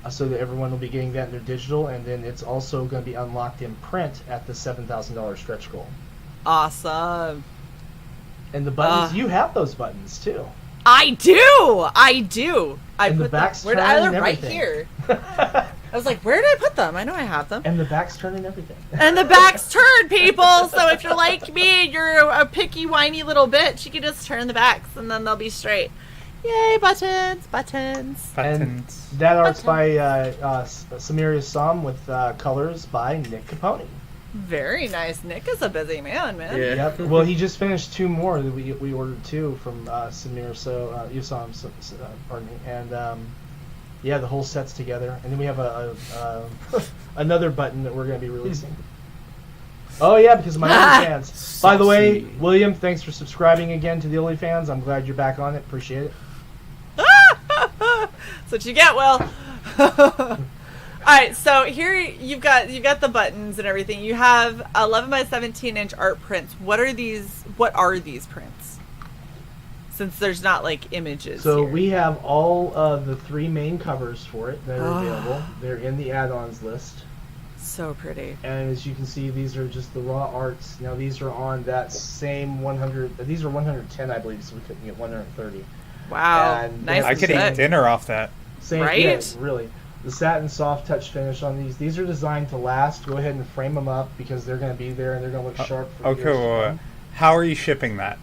S3: so that everyone will be getting that in their digital, and then it's also going to be unlocked in print at the $7,000 stretch goal.
S1: Awesome.
S3: And the buttons, you have those buttons too.
S1: I do. I
S3: and
S1: put
S3: the back's
S1: them.
S3: turning and
S1: right
S3: everything.
S1: here. I was like, where did I put them? I know I have them.
S3: And the back's turning everything.
S1: And the back's turned, people. So if you're like me, you're a picky, whiny little bitch, you can just turn the backs and then they'll be straight. Yay, buttons, buttons.
S3: And
S2: Buttons.
S3: that art's by Samira Sam with colors by Nick Capone.
S1: Very nice. Nick is a busy man.
S4: Yeah.
S3: Yep. Well, he just finished 2 more. That we ordered 2 from Samir Yusam, pardon me. And yeah, the whole set's together. And then we have a another button that we're going to be releasing. Oh yeah, because of my OnlyFans. By the way,
S4: Saucy.
S3: William, thanks for subscribing again to the OnlyFans. I'm glad you're back on it. Appreciate it.
S1: That's what you get, Will. Alright, so here you've got the buttons and everything. You have 11 by 17 inch art prints. What are these prints? Since there's not like images
S3: So
S1: here.
S3: we have all of the 3 main covers for it that are available. They're in the add-ons list.
S1: So pretty.
S3: And as you can see, these are just the raw arts. Now these are on that same 100. These are 110, I believe, so we couldn't get 130.
S1: Wow.
S3: And
S1: Nice.
S2: I could
S1: set.
S2: eat dinner off that.
S3: Same,
S1: Right?
S3: yeah, really. The satin soft touch finish on these. These are designed to last. Go ahead and frame them up because they're going to be there and they're going to look sharp for
S2: Okay,
S3: years to
S2: well,
S3: come.
S2: how are you shipping that?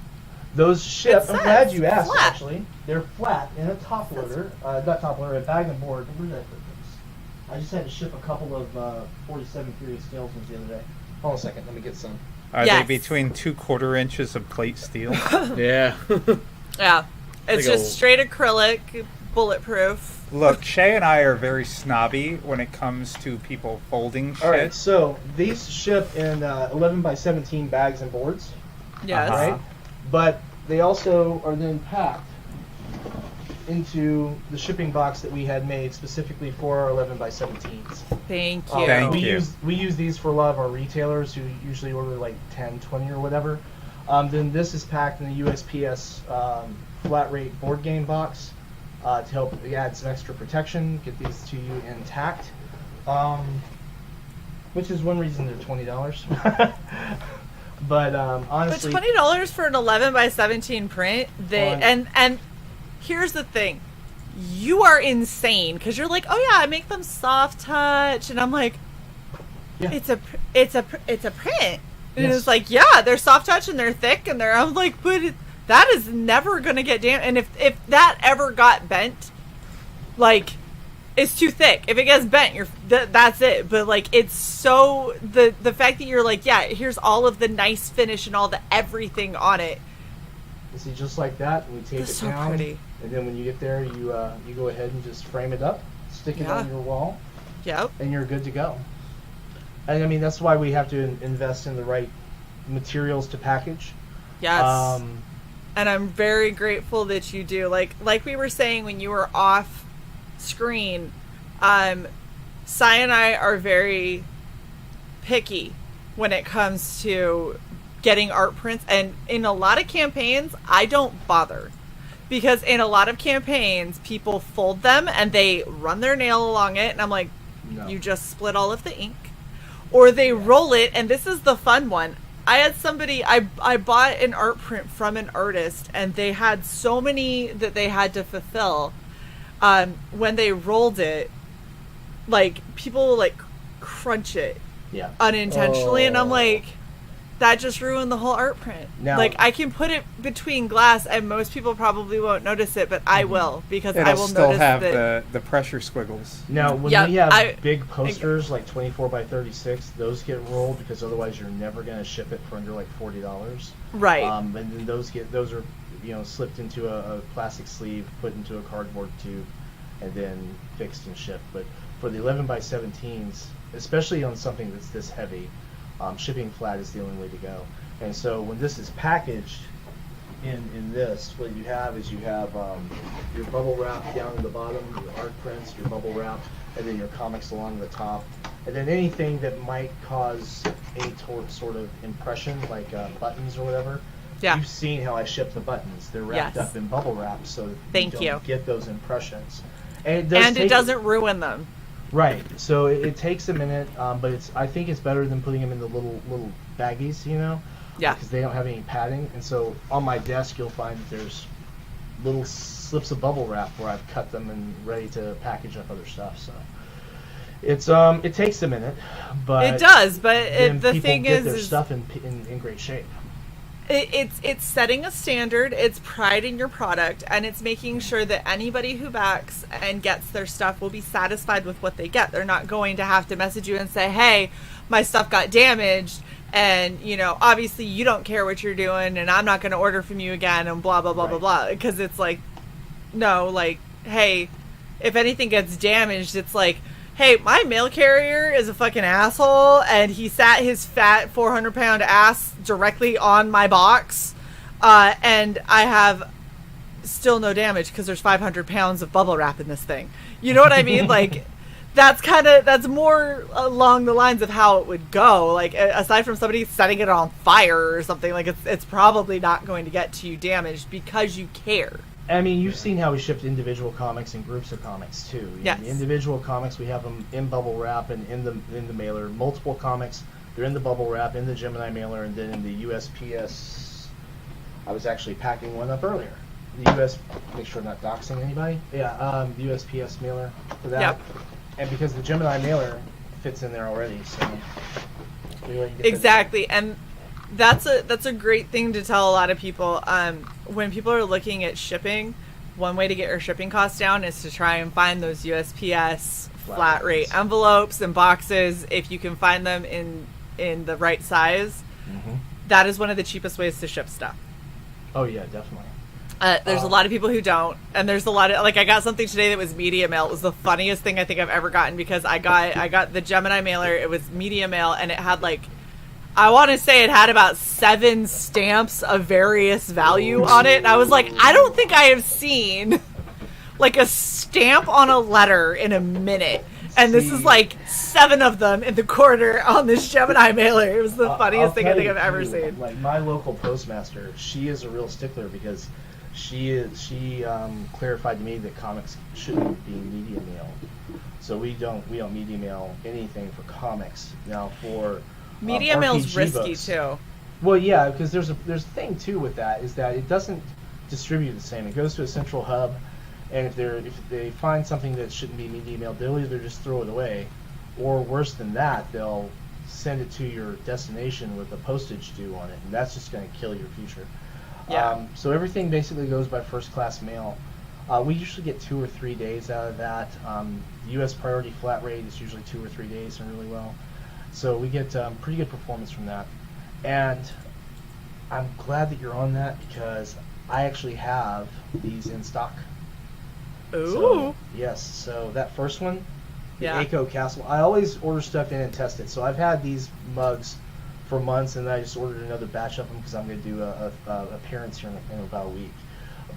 S3: Those ship.
S1: It
S3: I'm glad
S1: says
S3: you asked.
S1: flat.
S3: Actually, they're flat in a top loader. Not top loader, a bag and board. Where did I put those? I just had to ship a couple of 47 period scales ones the other day. Hold on a second. Let me get some.
S2: Are
S1: Yes.
S2: they between 2/4 inches of plate steel?
S4: Yeah.
S1: Yeah. It's
S4: Like
S1: just straight acrylic, bulletproof.
S2: Look, Shae and I are very snobby when it comes to people folding shit.
S3: All right, so these ship in 11 by 17 bags and boards,
S1: Yes.
S2: Uh-huh.
S3: right? But they also are then packed into the shipping box that we had made specifically for our 11 by 17s.
S1: Thank you.
S2: Thank
S3: we
S2: you.
S3: use these for a lot of our retailers who usually order like 10, 20 or whatever. Then this is packed in the USPS flat rate board game box to help add some extra protection, get these to you intact. Which is one reason they're $20. But
S1: But
S3: honestly,
S1: $20 for an 11 by 17 print,
S3: On-
S1: and here's the thing, you are insane because you're like, oh yeah, I make them soft touch, and I'm like,
S3: Yeah.
S1: it's a print, and
S3: Yes.
S1: it's like, yeah, they're soft touch and they're thick, and I'm like, but that is never gonna get damaged, and if that ever got bent, like, it's too thick. If it gets bent, that's it. But like, it's so the fact that you're like, yeah, here's all of the nice finish and all the everything on it.
S3: you see, just like that, we tape
S1: That's
S3: it
S1: so
S3: down,
S1: pretty.
S3: and then when you get there, you go ahead and just frame it up, stick it
S1: Yeah.
S3: on your wall,
S1: Yep.
S3: and you're good to go. And I mean, that's why we have to invest in the right materials to package.
S1: Yes. And I'm very grateful that you do. Like we were saying when you were off screen, Cy and I are very picky when it comes to getting art prints, and in a lot of campaigns I don't bother, because in a lot of campaigns people fold them and they run their nail along it, and I'm like,
S3: No.
S1: you just split all of the ink, or they roll it. And this is the fun one. I had somebody, I bought an art print from an artist, and they had so many that they had to fulfill. When they rolled it, like, people like crunch it
S3: Yeah.
S1: unintentionally, and I'm like, that just ruined the whole art print.
S3: Now-
S1: Like, I can put it between glass, and most people probably won't notice it, but I will, because I
S2: It'll
S1: will
S2: still
S1: notice
S2: have
S1: that.
S2: the pressure squiggles.
S3: Now, when
S1: Yeah,
S3: we have
S1: I-
S3: big posters like 24 by 36, those get rolled because otherwise you're never going to ship it for under like $40.
S1: Right.
S3: And then those are slipped into a plastic sleeve, put into a cardboard tube, and then fixed and shipped. But for the 11 by 17s, especially on something that's this heavy, shipping flat is the only way to go. And so when this is packaged in this, what you have is your bubble wrap down at the bottom, your art prints, your bubble wrap, and then your comics along the top. And then anything that might cause any sort of impression, like buttons or whatever.
S1: Yeah.
S3: You've seen how I ship the buttons. They're wrapped
S1: Yes.
S3: up in bubble wrap so that
S1: Thank
S3: you
S1: you.
S3: don't get those impressions. And it,
S1: And it doesn't ruin them.
S3: Right. So it takes a minute, but I think it's better than putting them in the little baggies,
S1: Yeah.
S3: because they don't have any padding. And so on my desk, you'll find that there's little slips of bubble wrap where I've cut them and ready to package up other stuff. So it takes a minute, but
S1: It does, but
S3: then
S1: the
S3: people
S1: thing
S3: get their
S1: is
S3: stuff in great shape.
S1: It's setting a standard, it's pride in your product, and it's making sure that anybody who backs and gets their stuff will be satisfied with what they get. They're not going to have to message you and say, hey, my stuff got damaged, and, you know, obviously you don't care what you're doing, and I'm not going to order from you again, and blah, blah, blah, blah, blah. Because it's like, no, like, hey, if anything gets damaged, it's like, hey, my mail carrier is a fucking asshole, and he sat his fat 400-pound ass directly on my box, and I have still no damage because there's 500 pounds of bubble wrap in this thing. You know what I mean? Like, that's more along the lines of how it would go. Like, aside from somebody setting it on fire or something, like, it's probably not going to get to you damaged because you care.
S3: I mean, you've seen how we shipped individual comics and groups of comics too.
S1: Yes.
S3: The individual comics, we have them in bubble wrap and in the mailer. Multiple comics, they're in the bubble wrap, in the Gemini mailer, and then in the USPS. I was actually packing one up earlier. The US, make sure I'm not doxing anybody. Yeah, the USPS mailer for that. Yep. And because the Gemini mailer fits in there already, so
S1: exactly. And that's a great thing to tell a lot of people. When people are looking at shipping, one way to get your shipping costs down is to try and find those USPS flat rate envelopes and boxes. If you can find them in the right size, that is one of the cheapest ways to ship stuff.
S3: Oh yeah, definitely.
S1: There's a lot of people who don't, and there's a lot of, like, I got something today that was media mail. It was the funniest thing I think I've ever gotten, because I got the Gemini mailer. It was media mail, and it had, like, I want to say it had about 7 stamps of various value on it. And I was like, I don't think I have seen, like, a stamp on a letter in a minute. And this is like 7 of them in the corner on this Gemini mailer. It was the funniest thing I think I've ever seen.
S3: Like, my local postmaster, she is a real stickler, because she clarified to me that comics shouldn't be media mail. So we don't media mail anything for comics. Now for
S1: media mail's
S3: RPG
S1: risky
S3: books,
S1: too.
S3: Well, yeah, because there's a thing too with that, is that it doesn't distribute the same. It goes to a central hub, and if they find something that shouldn't be media mail, they'll either just throw it away, or worse than that, they'll send it to your destination with a postage due on it, and that's just going to kill your future.
S1: Yeah.
S3: So everything basically goes by first class mail. We usually get 2 or 3 days out of that. U.S. priority flat rate is usually 2 or 3 days and really well. So we get pretty good performance from that. And I'm glad that you're on that, because I actually have these in stock.
S1: Ooh.
S3: So, yes. So that first one, the Echo Castle, I always order stuff in and test it. So I've had these mugs for months, and I just ordered another batch of them because I'm going to do a appearance here in about a week.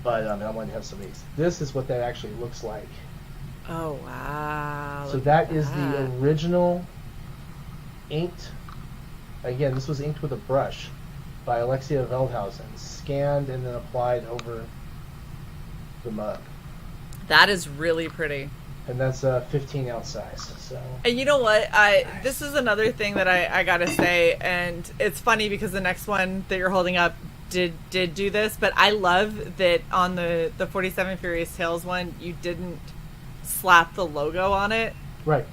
S3: But I want to have some of these. This is what that actually looks like.
S1: Oh, wow.
S3: So that is the original inked. Again, this was inked with a brush by Alexia Veldhausen, scanned and then applied over the mug.
S1: That is really pretty.
S3: And that's a 15-ounce size. So.
S1: And you know what? This is another thing that I gotta say, and it's funny because the next one that you're holding up did do this, but I love that on the 47 Furious Tales one, you didn't slap the logo on it.
S3: Right.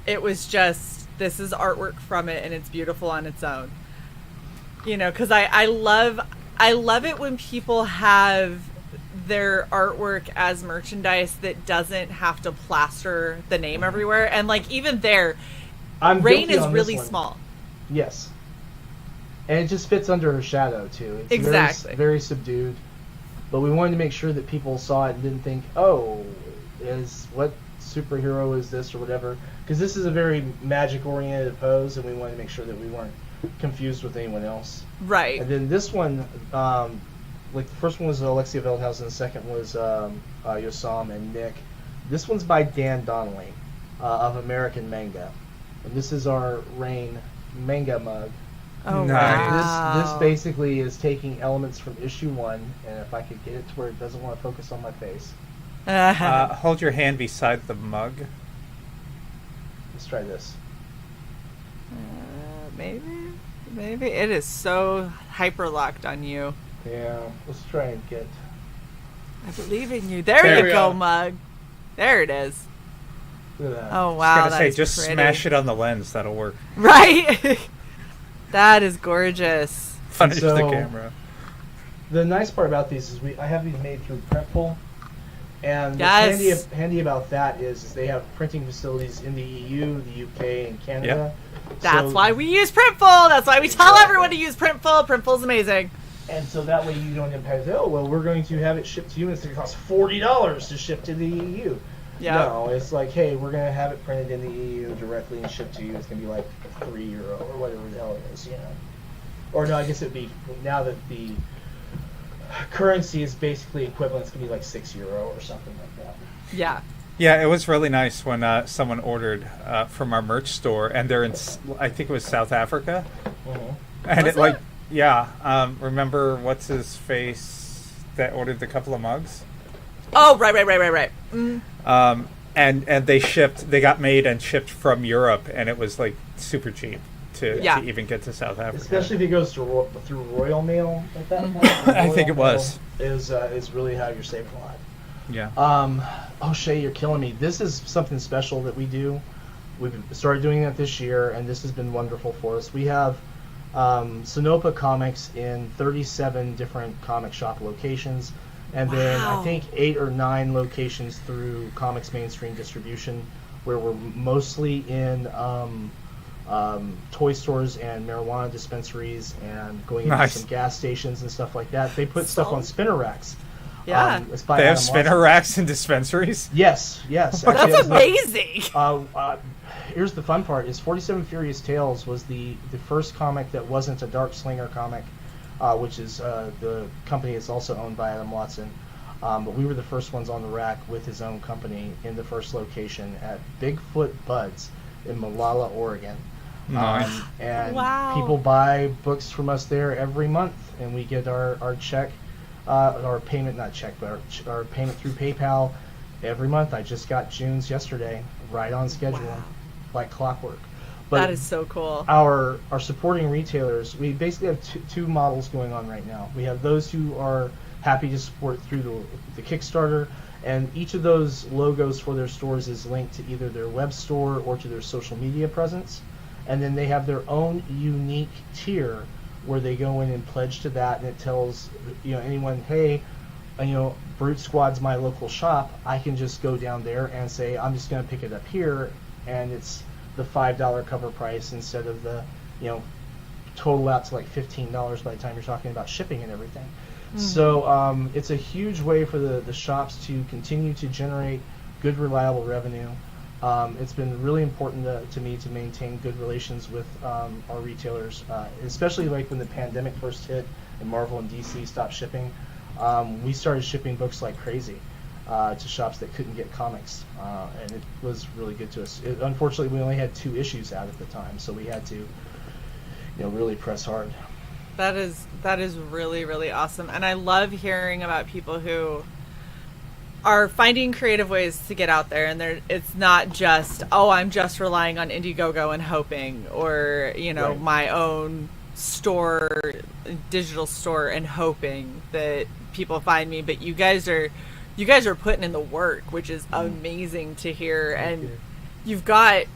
S1: It was just, this is artwork from it, and it's beautiful on its own. You know, because I love it when people have their artwork as merchandise that doesn't have to plaster the name everywhere. And, like, even there, Rayne is really small.
S3: Yes. And it just fits under her shadow, too. It's
S1: exactly.
S3: Very subdued. But we wanted to make sure that people saw it and didn't think, oh, what superhero is this or whatever. Because this is a very magic-oriented pose, and we wanted to make sure that we weren't confused with anyone else.
S1: Right.
S3: And then this one, like the first one was Alexia Veldhausen, the second was Yosam and Nick. This one's by Dan Donnelly of American Manga. And this is our Rayne manga mug.
S1: Oh,
S2: nice.
S1: wow.
S3: This basically is taking elements from issue 1, and if I could get it to where it doesn't want to focus on my face.
S2: Hold your hand beside the mug.
S3: Let's try this.
S1: Maybe it is so hyper locked on you.
S3: Yeah, let's try and get.
S1: I believe in you. There you go, mug. There it is.
S3: Look at that.
S1: Oh wow,
S2: I was gonna say,
S1: that's
S2: just
S1: pretty.
S2: smash it on the lens. That'll work.
S1: Right. That is gorgeous.
S2: Punish
S3: So,
S2: the camera.
S3: The nice part about these is I have these made through Printful, and
S1: Yes.
S3: what's handy about that is they have printing facilities in the EU, the UK, and Canada.
S1: That's
S3: So-
S1: why we use Printful. That's why we tell everyone to use Printful. Printful's amazing.
S3: And so that way you don't impact. Oh well, we're going to have it shipped to you, and it's going to cost $40 to ship to the EU.
S1: Yeah.
S3: No, it's like, hey, we're going to have it printed in the EU directly and shipped to you. It's going to be like €3 or whatever the hell it is, Or no, I guess it'd be, now that the currency is basically equivalent, it's going to be like €6 or something like that.
S1: Yeah.
S2: Yeah, it was really nice when someone ordered from our merch store, and they're in, I think it was South Africa, and
S1: Was
S2: it like, yeah, remember what's his face that ordered the couple of mugs?
S1: Oh, right. Mm.
S2: And they got made and shipped from Europe, and it was like super cheap to even get to South Africa.
S3: Especially if it goes through Royal Mail at that point.
S2: I think it was.
S3: Is really how you're saving a lot.
S2: Yeah.
S3: Oh, Shae, you're killing me. This is something special that we do. We've started doing that this year, and this has been wonderful for us. We have Sinopa Comics in 37 different comic shop locations, and then I think 8 or 9 locations through Comics Mainstream Distribution, where we're mostly in toy stores and marijuana dispensaries and going into some gas stations and stuff like that. They put stuff on spinner racks.
S1: Yeah.
S2: They have spinner racks and dispensaries?
S3: Yes. Actually,
S1: That's amazing.
S3: Here's the fun part: is 47 Furious Tales was the first comic that wasn't a Dark Slinger comic, which is the company that's also owned by Adam Watson. But we were the first ones on the rack with his own company in the first location at Bigfoot Buds in Molalla, Oregon.
S2: Nice.
S3: And people buy books from us there every month, and we get our check, our payment, not check, but our payment through PayPal every month. I just got June's yesterday, right on schedule, like clockwork. But
S1: that is so cool.
S3: Our supporting retailers, we basically have two models going on right now. We have those who are happy to support through the Kickstarter, and each of those logos for their stores is linked to either their web store or to their social media presence. And then they have their own unique tier where they go in and pledge to that, and it tells anyone, hey, Brute Squad's my local shop. I can just go down there and say, I'm just going to pick it up here, and it's the $5 cover price instead of the total out to like $15 by the time you're talking about shipping and everything. Mm-hmm. So it's a huge way for the shops to continue to generate good, reliable revenue. It's been really important to me to maintain good relations with our retailers, especially like when the pandemic first hit and Marvel and DC stopped shipping. We started shipping books like crazy to shops that couldn't get comics, and it was really good to us. Unfortunately, we only had 2 issues out at the time, so we had to really press hard.
S1: That is really, really awesome, and I love hearing about people who are finding creative ways to get out there, and it's not just, I'm just relying on Indiegogo and hoping, or
S3: Right.
S1: my own store, digital store, and hoping that people find me. But you guys are putting in the work, which is amazing to hear. And you've got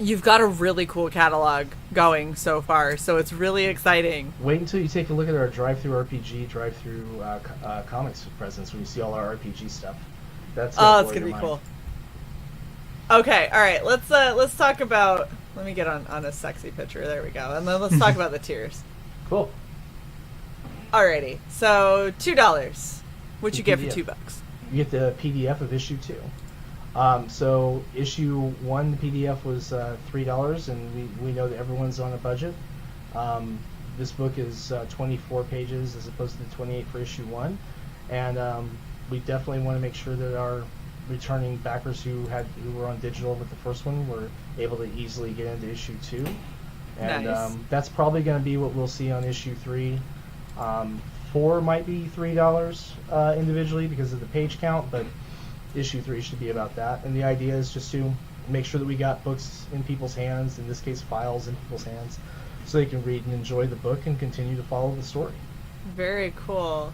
S1: a really cool catalog going so far, so it's really exciting.
S3: Wait until you take a look at our drive-through RPG, drive-through comics presence when you see all our RPG stuff. It's
S1: gonna be cool. Okay, all right. Let's talk about. Let me get on a sexy picture. There we go. And then let's talk about the tiers.
S3: Cool.
S1: Alrighty. So $2. What you get for $2?
S3: You get the PDF of issue 2. So issue 1, the PDF was $3, and we know that everyone's on a budget. This book is 24 pages as opposed to the 28 for issue 1, and we definitely want to make sure that our returning backers who were on digital with the first one were able to easily get into issue 2. And
S1: nice.
S3: That's probably going to be what we'll see on issue 3. 4 might be $3 individually because of the page count, but issue 3 should be about that. And the idea is just to make sure that we got books in people's hands, in this case files in people's hands, so they can read and enjoy the book and continue to follow the story.
S1: Very cool.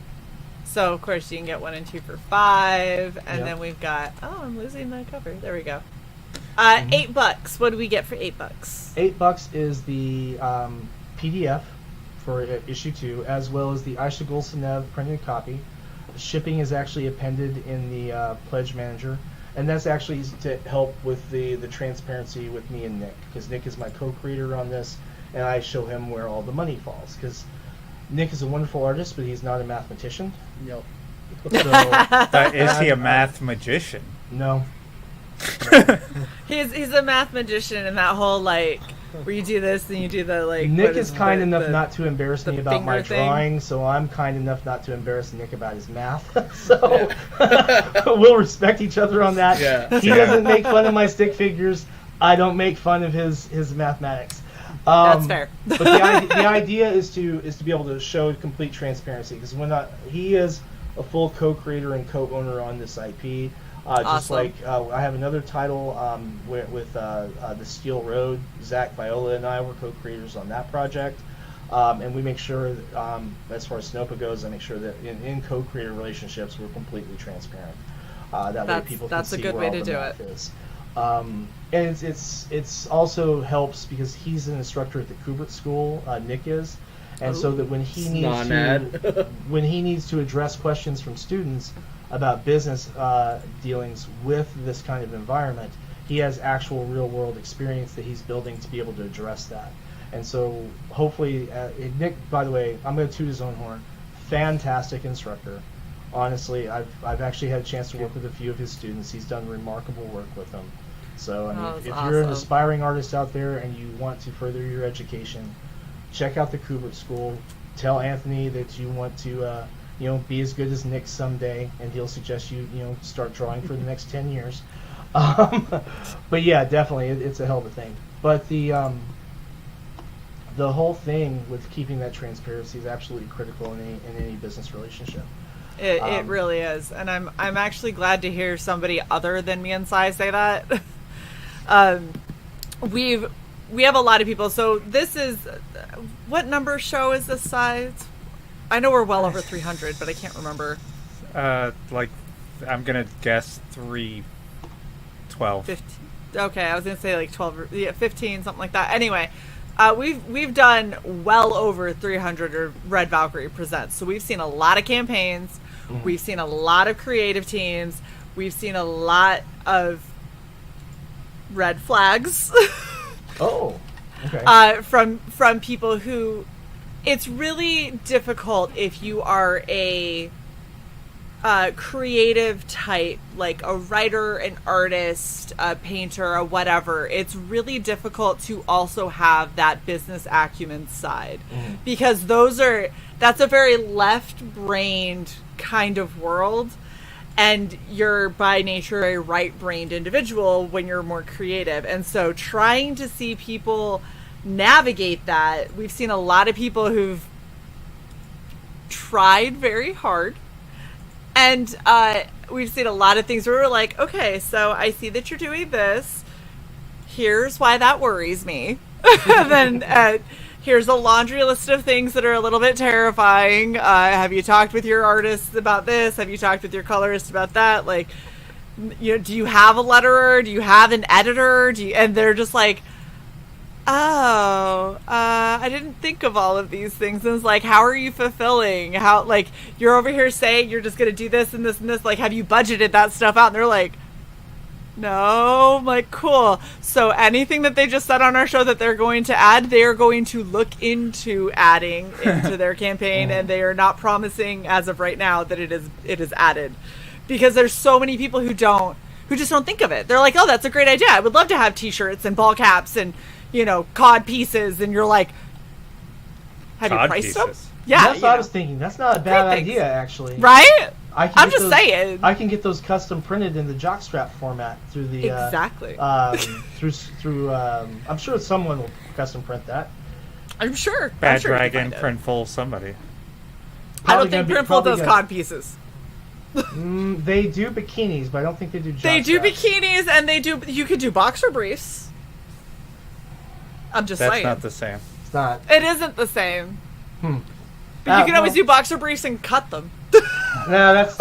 S1: So of course you can get 1 and 2 for $5, and then we've got I'm losing the cover. There we go. $8. What do we get for $8?
S3: $8 is the PDF for issue 2, as well as the Aisha Golsanev printed copy. Shipping is actually appended in the pledge manager, and that's actually to help with the transparency with me and Nick, because Nick is my co-creator on this, and I show him where all the money falls, because Nick is a wonderful artist, but he's not a mathematician.
S4: No.
S3: So,
S2: But is he a math magician?
S3: no.
S1: He's a math magician, and that whole like where you do this and you do the like.
S3: Nick is kind enough not to embarrass
S1: the
S3: me about my
S1: finger thing?
S3: drawing, so I'm kind enough not to embarrass Nick about his math. So we'll respect each other on that.
S4: Yeah.
S3: He doesn't make fun of my stick figures. I don't make fun of his mathematics.
S1: That's fair.
S3: But the idea is to be able to show complete transparency, because he is a full co-creator and co-owner on this IP. Just
S1: Awesome.
S3: like I have another title with the Steel Road. Zach Viola and I were co-creators on that project, and we make sure that, as far as Snopa goes, I make sure that in co-creator relationships we're completely transparent. That way people can
S1: That's a
S3: see
S1: good
S3: where
S1: way
S3: all
S1: to
S3: the
S1: do
S3: math
S1: it.
S3: is. And it's also helps because he's an instructor at the Kubert School. Nick is, and so that when he needs to when he needs to address questions from students about business dealings with this kind of environment, he has actual real world experience that he's building to be able to address that. And so hopefully, Nick, by the way, I'm going to toot his own horn. Fantastic instructor. Honestly, I've actually had a chance to work with a few of his students. He's done remarkable work with them. So I mean, if you're an aspiring artist out there and you want to further your education, check out the Kubert School. Tell Anthony that you want to be as good as Nick someday, and he'll suggest you start drawing for the next 10 years. But yeah, definitely, it's a hell of a thing. But the whole thing with keeping that transparency is absolutely critical in any business relationship.
S1: It really is, and I'm actually glad to hear somebody other than me and Sai say that. We have a lot of people. So this is what number show is this size? I know we're well over 300, but I can't remember.
S2: Like I'm gonna guess 312.
S1: 15. Okay, I was gonna say like 12, 15, something like that. Anyway, we've done well over 300 Red Valkyrie presents. So we've seen a lot of campaigns. Mm-hmm. We've seen a lot of creative teams. We've seen a lot of red flags.
S3: Oh, okay.
S1: From people who, it's really difficult if you are a creative type, like a writer, an artist, a painter, a whatever. It's really difficult to also have that business acumen side, because that's a very left-brained kind of world, and you're by nature a right-brained individual when you're more creative. And so trying to see people navigate that, we've seen a lot of people who've tried very hard, and we've seen a lot of things where we're like, okay, so I see that you're doing this. Here's why that worries me. And then here's a laundry list of things that are a little bit terrifying. Have you talked with your artists about this? Have you talked with your colorist about that? Like, do you have a letterer? Do you have an editor? And they're just like, oh, I didn't think of all of these things. And it's like, how are you fulfilling? How, like, you're over here saying you're just going to do this and this and this. Like, have you budgeted that stuff out? And they're like, no. I'm like, cool. So anything that they just said on our show that they're going to add, they are going to look into adding into their campaign, and they are not promising as of right now that it is added, because there's so many people who just don't think of it. They're like, oh, that's a great idea. I would love to have t-shirts and ball caps and, cod pieces. And you're like, have you priced them? Yeah.
S3: That's what I was thinking. That's not a bad idea, actually.
S1: Right? I'm just saying.
S3: I can get those custom printed in the jockstrap format through the
S1: exactly.
S3: Through I'm sure someone will custom print that.
S1: I'm sure.
S2: Bad Dragon, Printful, somebody.
S1: I don't think Printful does cod pieces.
S3: They do bikinis, but I don't think they do jockstraps.
S1: They do bikinis, and they do. You could do boxer briefs. I'm just saying.
S2: That's not the same.
S3: It's not.
S1: It isn't the same. But you can always do boxer briefs and cut them.
S3: No, that's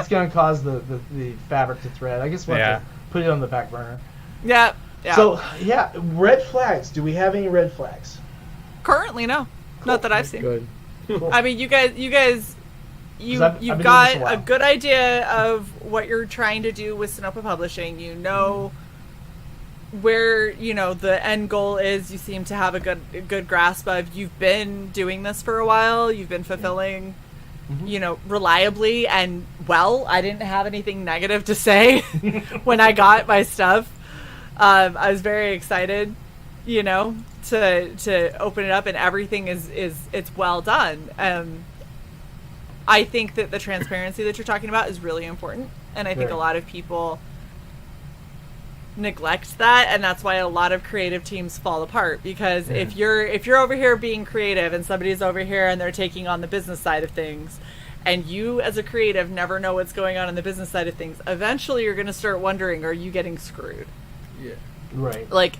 S3: going to cause the fabric to thread. I guess we'll have to put it on the back burner.
S1: Yeah.
S3: So, red flags. Do we have any red flags?
S1: Currently, no. Not that I've seen.
S4: Good.
S3: Cool.
S1: I mean, you guys, you've
S3: I've been doing
S1: got
S3: this a while.
S1: a good idea of what you're trying to do with Sonoma Publishing. You know where the end goal is. You seem to have a good grasp of. You've been doing this for a while. You've been fulfilling, reliably and well. I didn't have anything negative to say when I got my stuff. I was very excited, to open it up, and everything it's well done. I think that the transparency that you're talking about is really important, and I think a lot of people neglect that, and that's why a lot of creative teams fall apart, because if you're over here being creative and somebody's over here and they're taking on the business side of things, and you as a creative never know what's going on the business side of things, eventually you're going to start wondering, are you getting screwed?
S4: Yeah.
S3: Right.
S1: Like,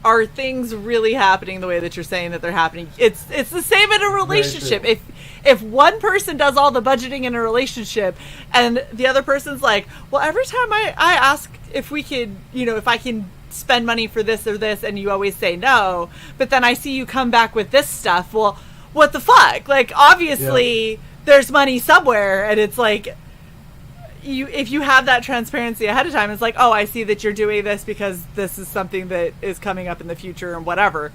S1: are things really happening the way that you're saying that they're happening? It's the same in a relationship. If one person does all the budgeting in a relationship and the other person's like, well, every time I ask if we could, if I can spend money for this or this, and you always say no, but then I see you come back with this stuff, well, what the fuck? Like, obviously there's money somewhere, and it's like, if you have that transparency ahead of time, it's like, oh, I see that you're doing this because this is something that is coming up in the future and whatever.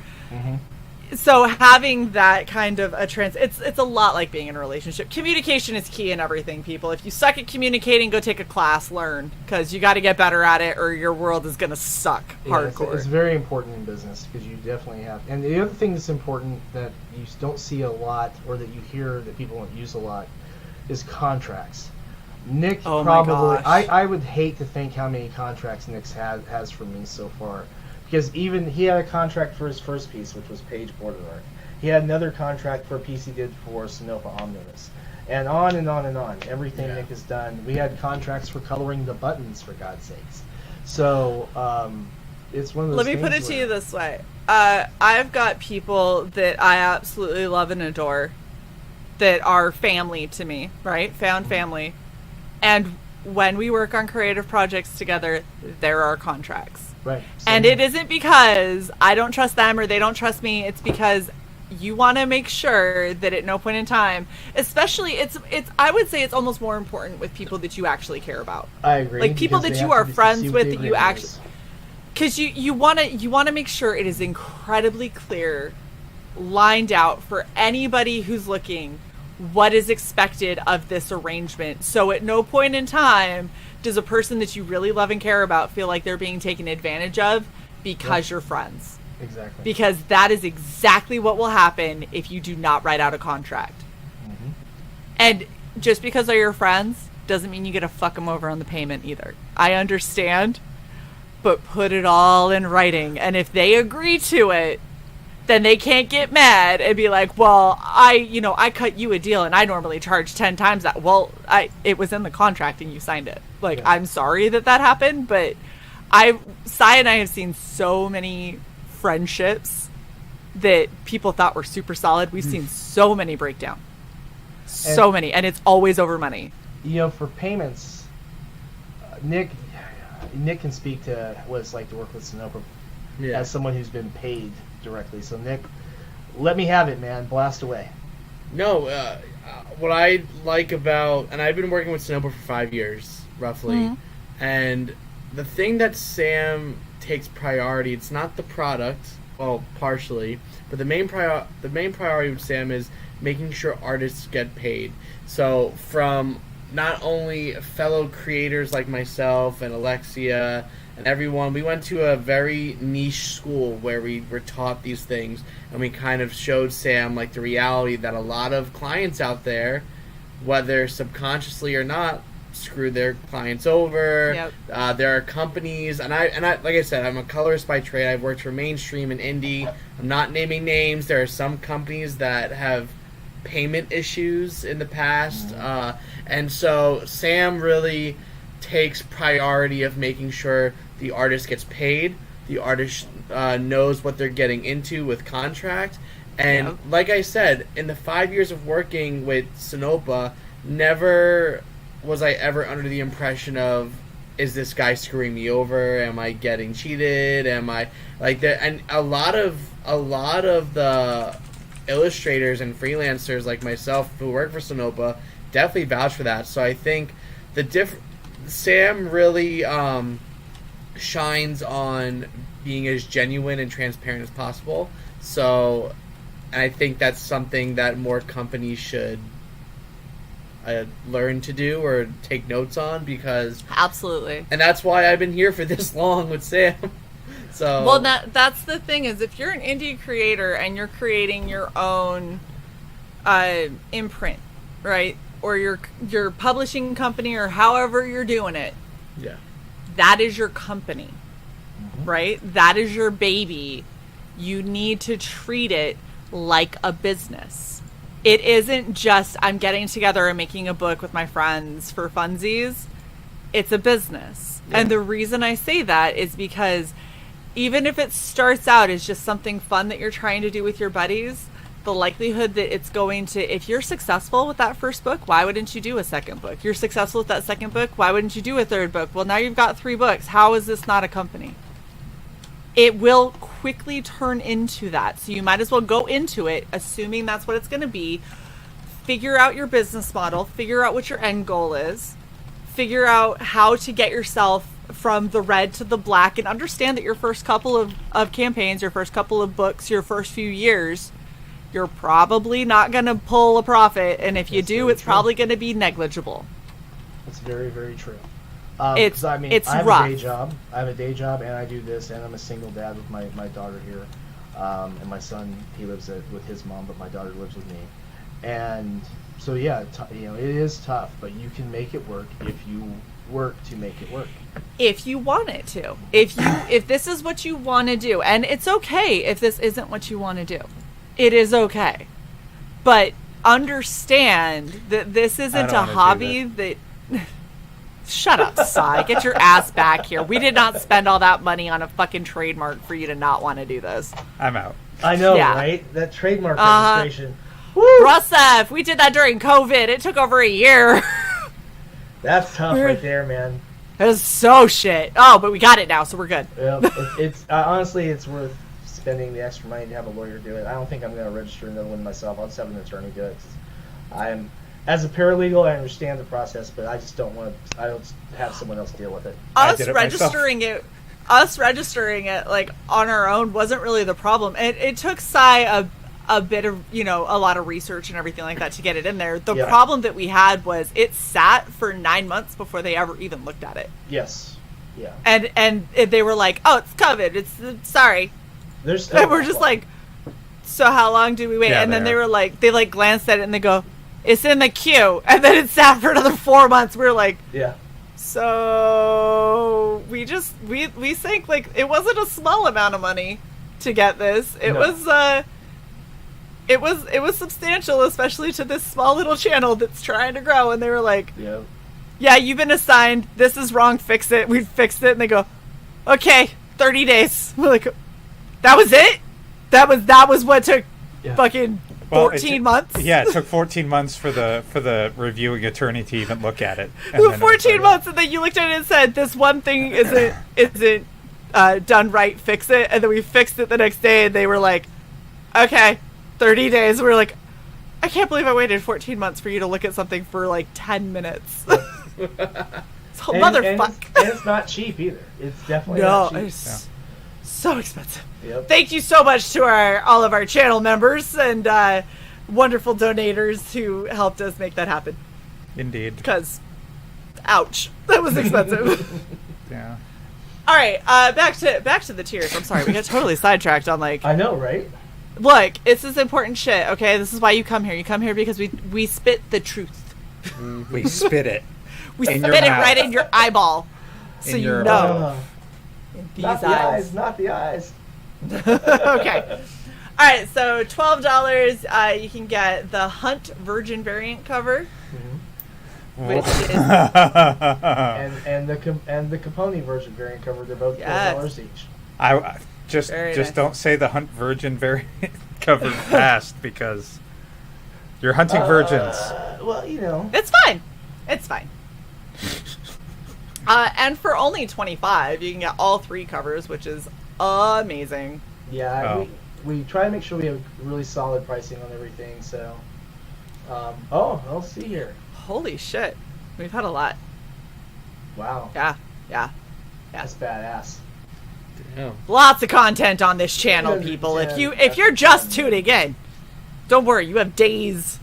S1: So having that kind of it's a lot like being in a relationship. Communication is key in everything, people. If you suck at communicating, go take a class, learn, because you got to get better at it, or your world is going to suck hardcore.
S3: It's very important in business, because you definitely have. And the other thing that's important that you don't see a lot, or that you hear that people don't use a lot, is contracts. Nick probably. I would hate to think how many contracts Nick has for me so far, because even he had a contract for his first piece, which was Page Border Art. He had another contract for a piece he did for Sonoma Omnibus, and on and on and on. Everything Nick has done. We had contracts for coloring the buttons, for God's sakes. So it's one of those.
S1: Let me put it to you this way: I've got people that I absolutely love and adore, that are family to me, right? Found family. And when we work on creative projects together, there are contracts.
S3: Right.
S1: And it isn't because I don't trust them or they don't trust me. It's because you want to make sure that at no point in time, especially it's I would say it's almost more important with people that you actually care about.
S3: I agree.
S1: Like people that you are friends with, that you actually, because you want to make sure it is incredibly clear, lined out for anybody who's looking, what is expected of this arrangement. So at no point in time does a person that you really love and care about feel like they're being taken advantage of because you're friends.
S3: Exactly.
S1: Because that is exactly what will happen if you do not write out a contract. And just because they're your friends doesn't mean you get to fuck them over on the payment either. I understand, but put it all in writing. And if they agree to it, then they can't get mad and be like, well, I cut you a deal and I normally charge 10 times that. Well, it was in the contract and you signed it. Like, I'm sorry that happened, but Sai and I have seen so many friendships that people thought were super solid. We've seen so many break down. So many. And it's always over money.
S3: For payments, Nick can speak to what it's like to work with Sonoma as someone who's been paid directly. So Nick, let me have it, man. Blast away.
S4: No, what I like about, and I've been working with Sonoma for 5 years, roughly, and the thing that Sam takes priority, it's not the product, well, partially, but the main priority with Sam is making sure artists get paid. So from not only fellow creators like myself and Alexia and everyone, we went to a very niche school where we were taught these things, and we kind of showed Sam like the reality that a lot of clients out there, whether subconsciously or not, screw their clients over. Yep. There are companies, and I like I said, I'm a colorist by trade. I've worked for mainstream and indie. I'm not naming names. There are some companies that have payment issues in the past, and so Sam really takes priority of making sure the artist gets paid, the artist knows what they're getting into with contract, and like I said, in the 5 years of working with Sonoma, never was I ever under the impression of, is this guy screwing me over? Am I getting cheated? Am I like that? And a lot of the illustrators and freelancers like myself who work for Sonopa definitely vouch for that. So I think Sam really shines on being as genuine and transparent as possible. So I think that's something that more companies should learn to do or take notes on, because
S1: Absolutely.
S4: and that's why I've been here for this long with Sam. So
S1: Well, that's the thing is, if you're an indie creator and you're creating your own imprint, right, or your publishing company or however you're doing it,
S4: yeah,
S1: that is your company, right? That is your baby. You need to treat it like a business. It isn't just I'm getting together and making a book with my friends for funsies. It's a business. Yeah. And the reason I say that is because even if it starts out as just something fun that you're trying to do with your buddies, the likelihood that it's going to, if you're successful with that first book, why wouldn't you do a second book? You're successful with that second book, why wouldn't you do a third book? Well, now you've got 3 books. How is this not a company? It will quickly turn into that. So you might as well go into it assuming that's what it's going to be. Figure out your business model. Figure out what your end goal is. Figure out how to get yourself from the red to the black, and understand that your first couple of campaigns, your first couple of books, your first few years, you're probably not going to pull a profit. And if you do, it's probably going to be negligible.
S3: That's very, very true.
S1: It's
S3: I have
S1: rough.
S3: a day job. I have a day job, and I do this, and I'm a single dad with my daughter here, and my son, he lives with his mom, but my daughter lives with me. And so yeah, it is tough, but you can make it work if you work to make it work.
S1: If you want it to, if this is what you want to do, and it's okay if this isn't what you want to do, it is okay, but understand that this isn't a hobby that. Shut up, Sai. Get your ass back here. We did not spend all that money on a fucking trademark for you to not want to do this.
S2: I'm out.
S3: I know,
S1: Yeah.
S3: right? That trademark registration. Woo!
S1: Russef, we did that during COVID. It took over a year.
S3: That's tough right there, man.
S1: It was so shit. Oh, but we got it now, so we're good.
S3: Yeah, it's honestly, it's worth spending the extra money to have a lawyer do it. I don't think I'm going to register another one myself. I'll just have an attorney do it. As a paralegal, I understand the process, but I just don't want to. I don't have someone else deal with it.
S1: Us registering it like on our own wasn't really the problem. It took Sai a bit of a lot of research and everything like that to get it in there. The problem that we had was it sat for 9 months before they ever even looked at it.
S3: Yes. Yeah.
S1: And they were like, "Oh, it's COVID. It's sorry." And we're just like, "So how long do we wait?"
S2: Yeah,
S1: and then they were like, they like glanced at it and they go, "It's in the queue," and then it sat for another 4 months. We were like,
S3: yeah.
S1: So we think like it wasn't a small amount of money to get this. It was substantial, especially to this small little channel that's trying to grow. And they were like, "Yeah, you've been assigned. This is wrong. Fix it." We fixed it, and they go, "Okay, 30 days." We're like, "That was it? That was what took fucking." 14 months.
S2: Yeah, it took 14 months for the reviewing attorney to even look at it.
S1: 14 months, and then you looked at it and said, "This one thing isn't done right. Fix it." And then we fixed it the next day, and they were like, "Okay, 30 days." We were like, "I can't believe I waited 14 months for you to look at something for like 10 minutes." So motherfucker.
S3: And it's not cheap either. It's definitely not cheap.
S1: It's so expensive.
S3: Yep.
S1: Thank you so much to all of our channel members and wonderful donators who helped us make that happen.
S2: Indeed.
S1: Because, ouch, that was expensive.
S2: Yeah.
S1: All right, back to the tiers. I'm sorry, we got totally sidetracked on like.
S3: I know, right?
S1: Look, this is important shit. Okay, this is why you come here. You come here because we spit the truth.
S2: We spit it.
S1: We spit it right in your eyeball, so
S2: In
S1: you
S2: your
S1: know. These
S3: Not the eyes, not the eyes.
S1: Okay. All right, so $12, you can get the Hunt Virgin variant cover, which is
S3: and the Capone version variant cover. They're both $12 each.
S2: I just
S1: nice.
S2: don't say the Hunt Virgin variant cover fast because you're hunting virgins.
S3: Well,
S1: it's fine. It's fine. And for only $25, you can get all 3 covers, which is amazing.
S3: Yeah, we try to make sure we have really solid pricing on everything. So, I'll see here.
S1: Holy shit. We've had a lot.
S3: Wow,
S1: Yeah.
S3: that's badass.
S4: Yeah.
S1: Lots of content on this channel, people. If you're just tuning in, don't worry, you have days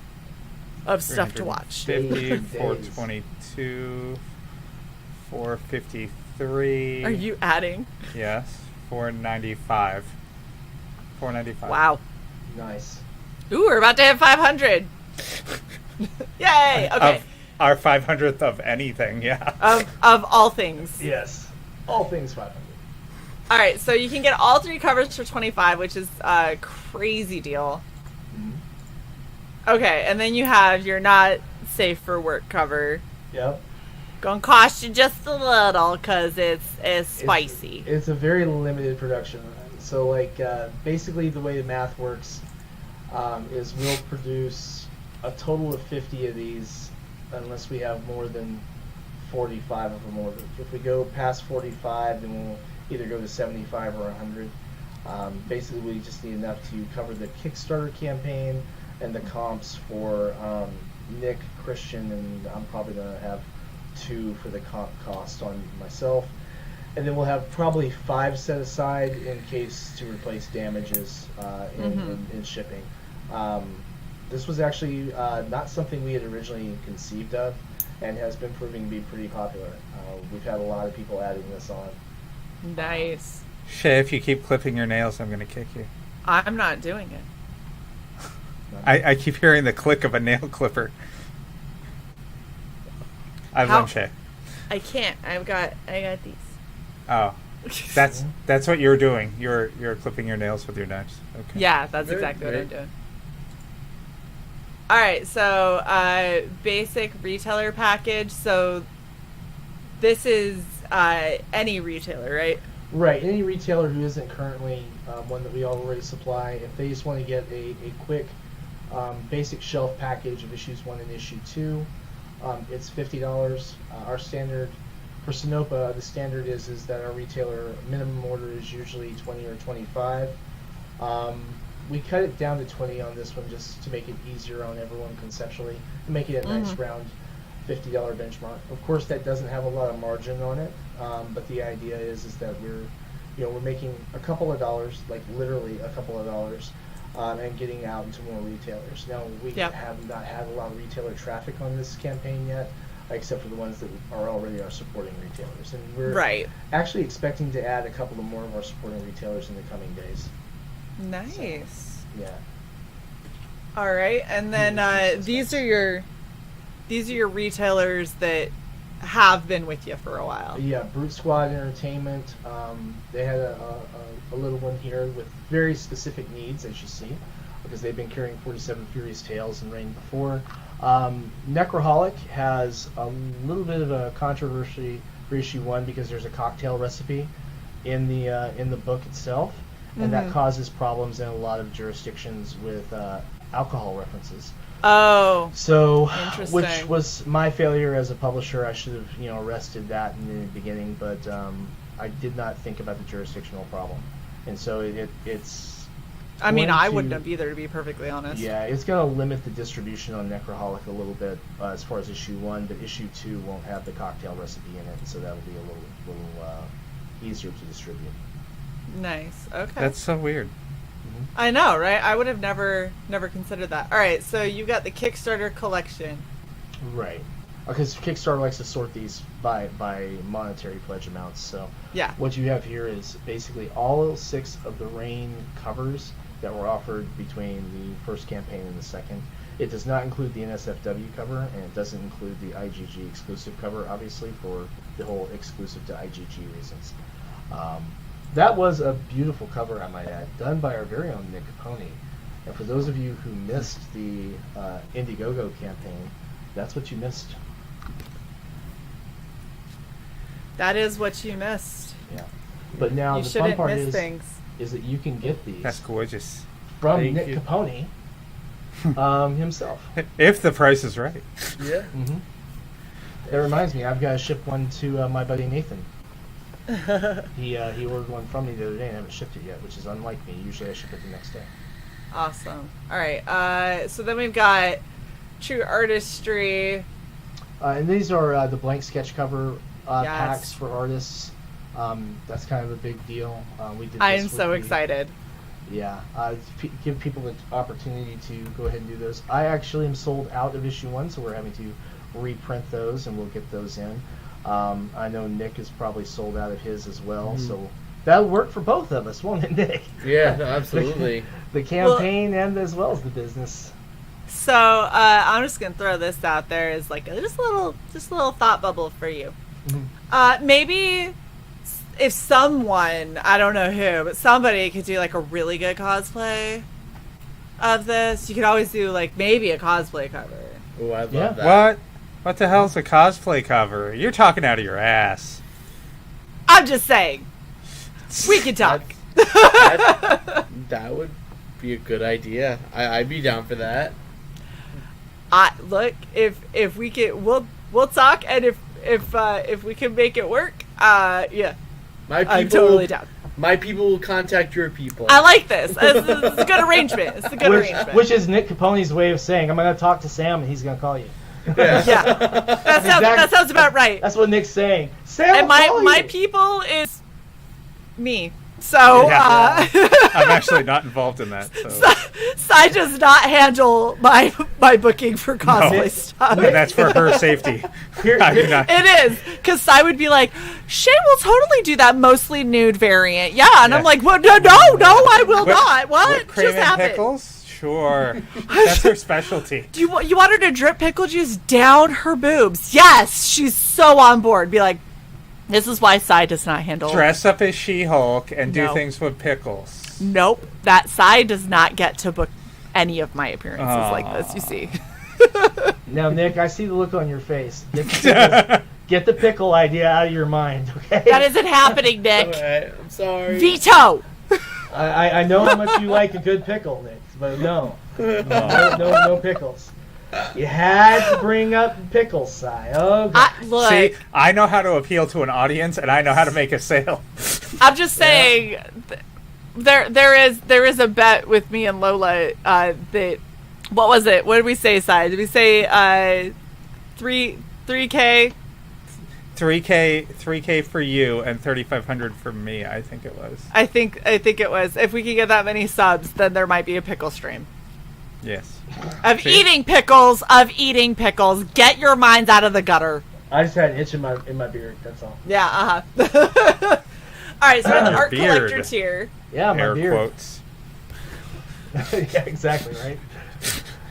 S1: of stuff to watch.
S2: 50, 422, 453.
S1: Are you adding?
S2: Yes, 495. 495.
S1: Wow.
S3: Nice.
S1: Ooh, we're about to hit 500. Yay! Okay.
S2: Of our 500th of anything, yeah.
S1: Of all things.
S3: Yes. All things 500.
S1: All right, so you can get all 3 covers for $25, which is a crazy deal. Okay, and then you have your not safe for work cover.
S3: Yep.
S1: Gonna cost you just a little because it's spicy.
S3: It's a very limited production run. So like basically the way the math works is we'll produce a total of 50 of these unless we have more than 45 of them ordered. If we go past 45, then we'll either go to 75 or 100. Basically we just need enough to cover the Kickstarter campaign and the comps for Nick, Christian, and I'm probably going to have 2 for the comp cost on myself. And then we'll have probably 5 set aside in case to replace damages in shipping. This was actually not something we had originally conceived of and has been proving to be pretty popular. We've had a lot of people adding this on.
S1: Nice.
S2: Shae, if you keep clipping your nails, I'm going to kick you.
S1: I'm not doing it.
S2: I keep hearing the click of a nail clipper. I blame Shae.
S1: I can't. I got these.
S2: Oh, that's what you're doing. You're clipping your nails with your knives. Okay.
S1: Yeah, that's exactly what I'm doing. All right, so basic retailer package. So this is any retailer, right?
S3: Right. Any retailer who isn't currently one that we already supply, if they just want to get a quick basic shelf package of issues 1 and issue 2, it's $50. Our standard for Sinopa, the standard is that our retailer minimum order is usually 20 or 25. We cut it down to 20 on this one just to make it easier on everyone conceptually, to make it a nice round $50 benchmark. Of course, that doesn't have a lot of margin on it, but the idea is that we're making a couple of dollars, like literally a couple of dollars, and getting out into more retailers. Now, we have not had a lot of retailer traffic on this campaign yet, except for the ones that are already our supporting retailers. And we're actually expecting to add a couple of more of our supporting retailers in the coming days.
S1: Nice.
S3: So, yeah.
S1: All right, and then these are your retailers that have been with you for a while.
S3: Yeah, Brute Squad Entertainment. They had a little one here with very specific needs, as you see, because they've been carrying 47 Furious Tales and Rayne before. Necroholic has a little bit of a controversy for issue 1 because there's a cocktail recipe in the book itself, and that causes problems in a lot of jurisdictions with alcohol references.
S1: Oh,
S3: so
S1: interesting.
S3: Which was my failure as a publisher. I should have arrested that in the beginning, but I did not think about the jurisdictional problem, and so it's.
S1: I mean, I wouldn't have either, to be perfectly honest.
S3: Yeah, it's going to limit the distribution on Necroholic a little bit as far as issue 1, but issue 2 won't have the cocktail recipe in it, so that'll be a little easier to distribute.
S1: Nice. Okay.
S2: That's so weird.
S1: I know, right? I would have never considered that. All right, so you've got the Kickstarter collection.
S3: Right. Because Kickstarter likes to sort these by monetary pledge amounts. So
S1: yeah,
S3: what you have here is basically all 6 of the Rayne covers that were offered between the first campaign and the second. It does not include the NSFW cover, and it doesn't include the IGG exclusive cover, obviously, for the whole exclusive to IGG reasons. That was a beautiful cover, I might add, done by our very own Nick Capone. And for those of you who missed the Indiegogo campaign, that's what you missed.
S1: That is what you missed.
S3: Yeah. But now
S1: you
S3: the fun part
S1: miss things.
S3: is that you can get these
S2: That's gorgeous.
S3: from
S4: Thank
S3: Nick
S4: you.
S3: Capone himself.
S2: If the price is right.
S4: Yeah.
S3: That reminds me, I've got to ship one to my buddy Nathan. He ordered one from me the other day and I haven't shipped it yet, which is unlike me. Usually I ship it the next day.
S1: Awesome. All right. So then we've got True Artistry.
S3: And these are the blank sketch cover
S1: Yes.
S3: packs for artists. That's kind of a big deal. We did.
S1: I
S3: this
S1: am
S3: with
S1: so
S3: the-
S1: excited.
S3: Yeah, give people the opportunity to go ahead and do those. I actually am sold out of issue 1, so we're having to reprint those, and we'll get those in. I know Nick is probably sold out of his as well, so that'll work for both of us, won't it, Nick?
S4: Yeah, no, absolutely.
S3: The campaign and as well as the business.
S1: So I'm just gonna throw this out there as like just a little thought bubble for you. Maybe if someone, I don't know who, but somebody could do like a really good cosplay of this, you could always do like maybe a cosplay cover.
S4: Oh, I love
S3: Yeah.
S4: that.
S2: What the hell's a cosplay cover? You're talking out of your ass.
S1: I'm just saying, we could talk.
S4: That would be a good idea. I'd be down for that.
S1: Look, if we can, we'll talk, and if we can make it work, yeah,
S4: My people,
S1: I'm totally down.
S4: My people will contact your people.
S1: I like this. It's a good arrangement. It's a good arrangement.
S3: Which is Nick Capone's way of saying, I'm going to talk to Sam and he's going to call you.
S4: Yeah.
S1: Yeah, that sounds about right.
S3: That's what Nick's saying. Sam
S1: And
S3: will call
S1: my
S3: you.
S1: people is me. So
S2: Yeah. I'm actually not involved in that. So.
S1: Sai does not handle my booking for cosplay stuff.
S2: And that's for her safety. I do not.
S1: It is, because Sai would be like, Shae will totally do that mostly nude variant. Yeah, and I'm
S2: Yeah.
S1: like, well, no, I will not. What
S2: Whipped cream
S1: just
S2: and
S1: happened?
S2: pickles? Sure. That's her specialty.
S1: Do you want her to drip pickle juice down her boobs? Yes, she's so on board. Be like, this is why Sai does not handle.
S2: Dress up as She-Hulk and do
S1: No.
S2: things with pickles.
S1: Nope, that Sai does not get to book any of my appearances like this. You see.
S3: Now, Nick, I see the look on your face. Get the pickle idea out of your mind, okay?
S1: That isn't happening, Nick.
S4: Alright, I'm sorry.
S1: Veto.
S3: I know how much you like a good pickle, Nick, but no pickles. You had to bring up pickles, Si. Okay.
S1: Look,
S2: See, I know how to appeal to an audience, and I know how to make a sale.
S1: I'm just saying, there is a bet with me and Lola that, what was it? What did we say, Si? Did we say 3K?
S2: 3K for you and 3,500 for me. I think it was.
S1: I think it was. If we can get that many subs, then there might be a pickle stream.
S2: Yes.
S1: Of eating pickles. Get your minds out of the gutter.
S3: I just had an itch in my beard, that's all.
S1: Yeah, all right, so we're at the art
S2: Beard.
S1: collector tier.
S3: Yeah, my
S2: Air
S3: beard.
S2: quotes.
S3: Yeah, exactly, right?